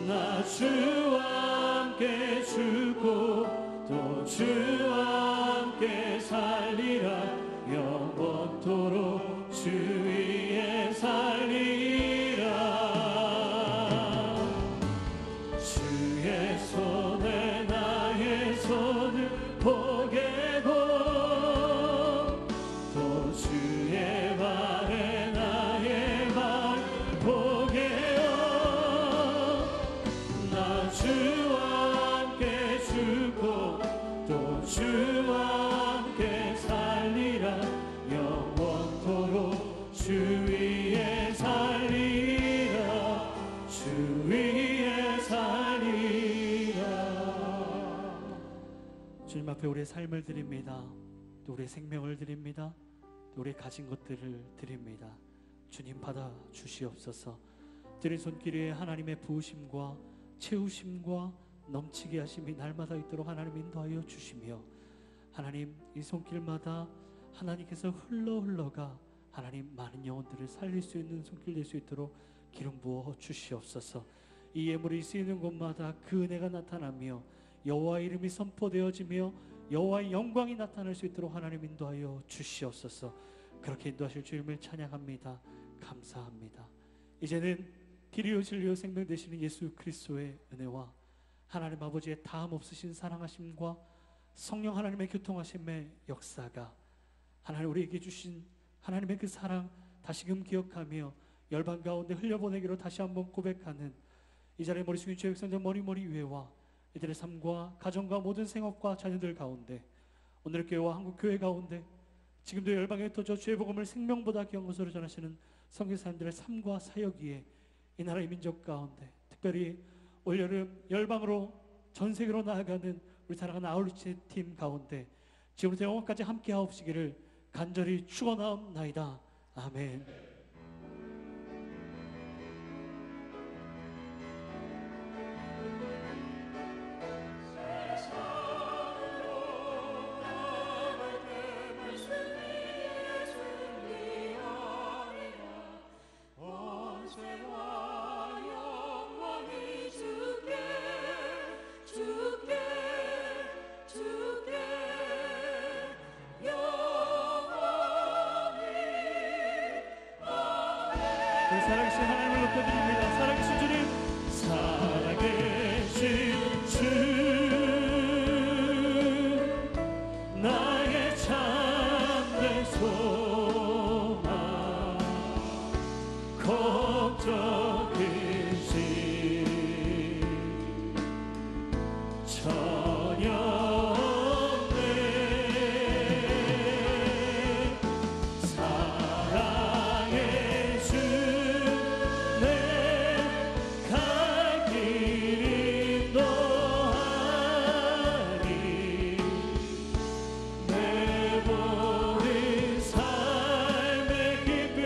나 주와 함께 죽고 또 주와 함께 살리라 영원토록 주 위에 살리라 주의 손에 나의 손을 포개고 또 주의 발에 나의 발 포개어 나 주와 함께 죽고 또 주와 함께 살리라 영원토록 주 위에 살리라 주 위에 살리라. 주님 앞에 우리의 삶을 드립니다. 또 우리의 생명을 드립니다. 또 우리의 가진 것들을 드립니다. 주님 받아 주시옵소서. 드린 손길 위에 하나님의 부으심과 채우심과 넘치게 하심이 날마다 있도록 하나님 인도하여 주시며 하나님 이 손길마다 하나님께서 흘러가 하나님 많은 영혼들을 살릴 수 있는 손길 될 수 있도록 기름 부어 주시옵소서. 이 예물이 쓰이는 곳마다 그 은혜가 나타나며 여호와의 이름이 선포되어지며 여호와의 영광이 나타날 수 있도록 하나님 인도하여 주시옵소서. 그렇게 인도하실 주님을 찬양합니다. 감사합니다. 이제는 길이요 진리요 생명 되시는 예수 그리스도의 은혜와 하나님 아버지의 다음 없으신 사랑하심과 성령 하나님의 교통하심의 역사가 하나님 우리에게 주신 하나님의 그 사랑 다시금 기억하며 열방 가운데 흘려보내기로 다시 한번 고백하는 이 자리에 머리 숙인 주의 백성들 머리 위에와 이들의 삶과 가정과 모든 생업과 자녀들 가운데 오늘의 교회와 한국교회 가운데 지금도 열방에 흩어져 주의 복음을 생명보다 귀한 것으로 전하시는 선교사님들의 삶과 사역 위에 이 나라의 민족 가운데 특별히 올여름 열방으로 전세계로 나아가는 우리 사랑하는 아울리치 팀 가운데 지금부터 영원까지 함께 하옵시기를 간절히 축원하옵나이다. 아멘. 우리 살아계신 하나님을 높여드립니다. 살아계신 주님, 살아계신 주 나의 참된 소망 걱정 근심 전혀 없네. 사랑의 주 내 갈 길 인도하니 내 모든 삶의 기쁨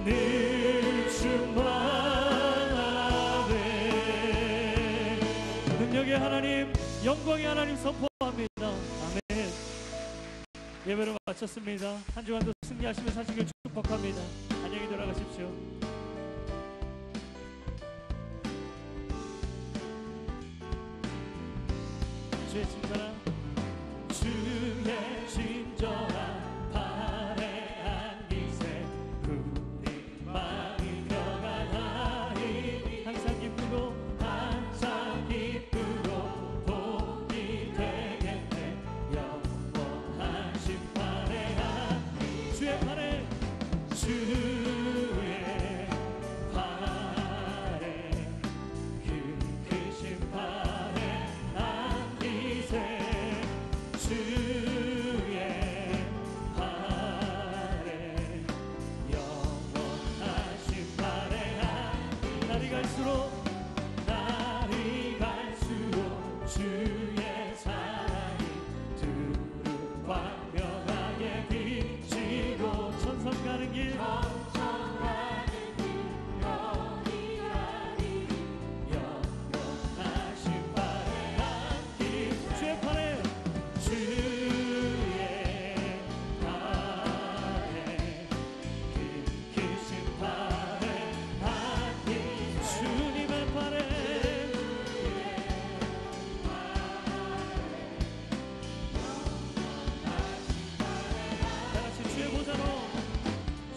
늘 충만하네. 능력의 하나님, 영광의 하나님 선포합니다. 아멘. 예배를 마쳤습니다. 한 주간도 승리하시며 사시길 축복합니다. 안녕히 돌아가십시오. 주의 친절한 주의 친절한 발에 안기세 우리 마음이 평안하니 항상 기쁘고 복이 되겠네. 영원한 심판에 안기 주의 발에 그 크신 발에 안기세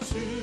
주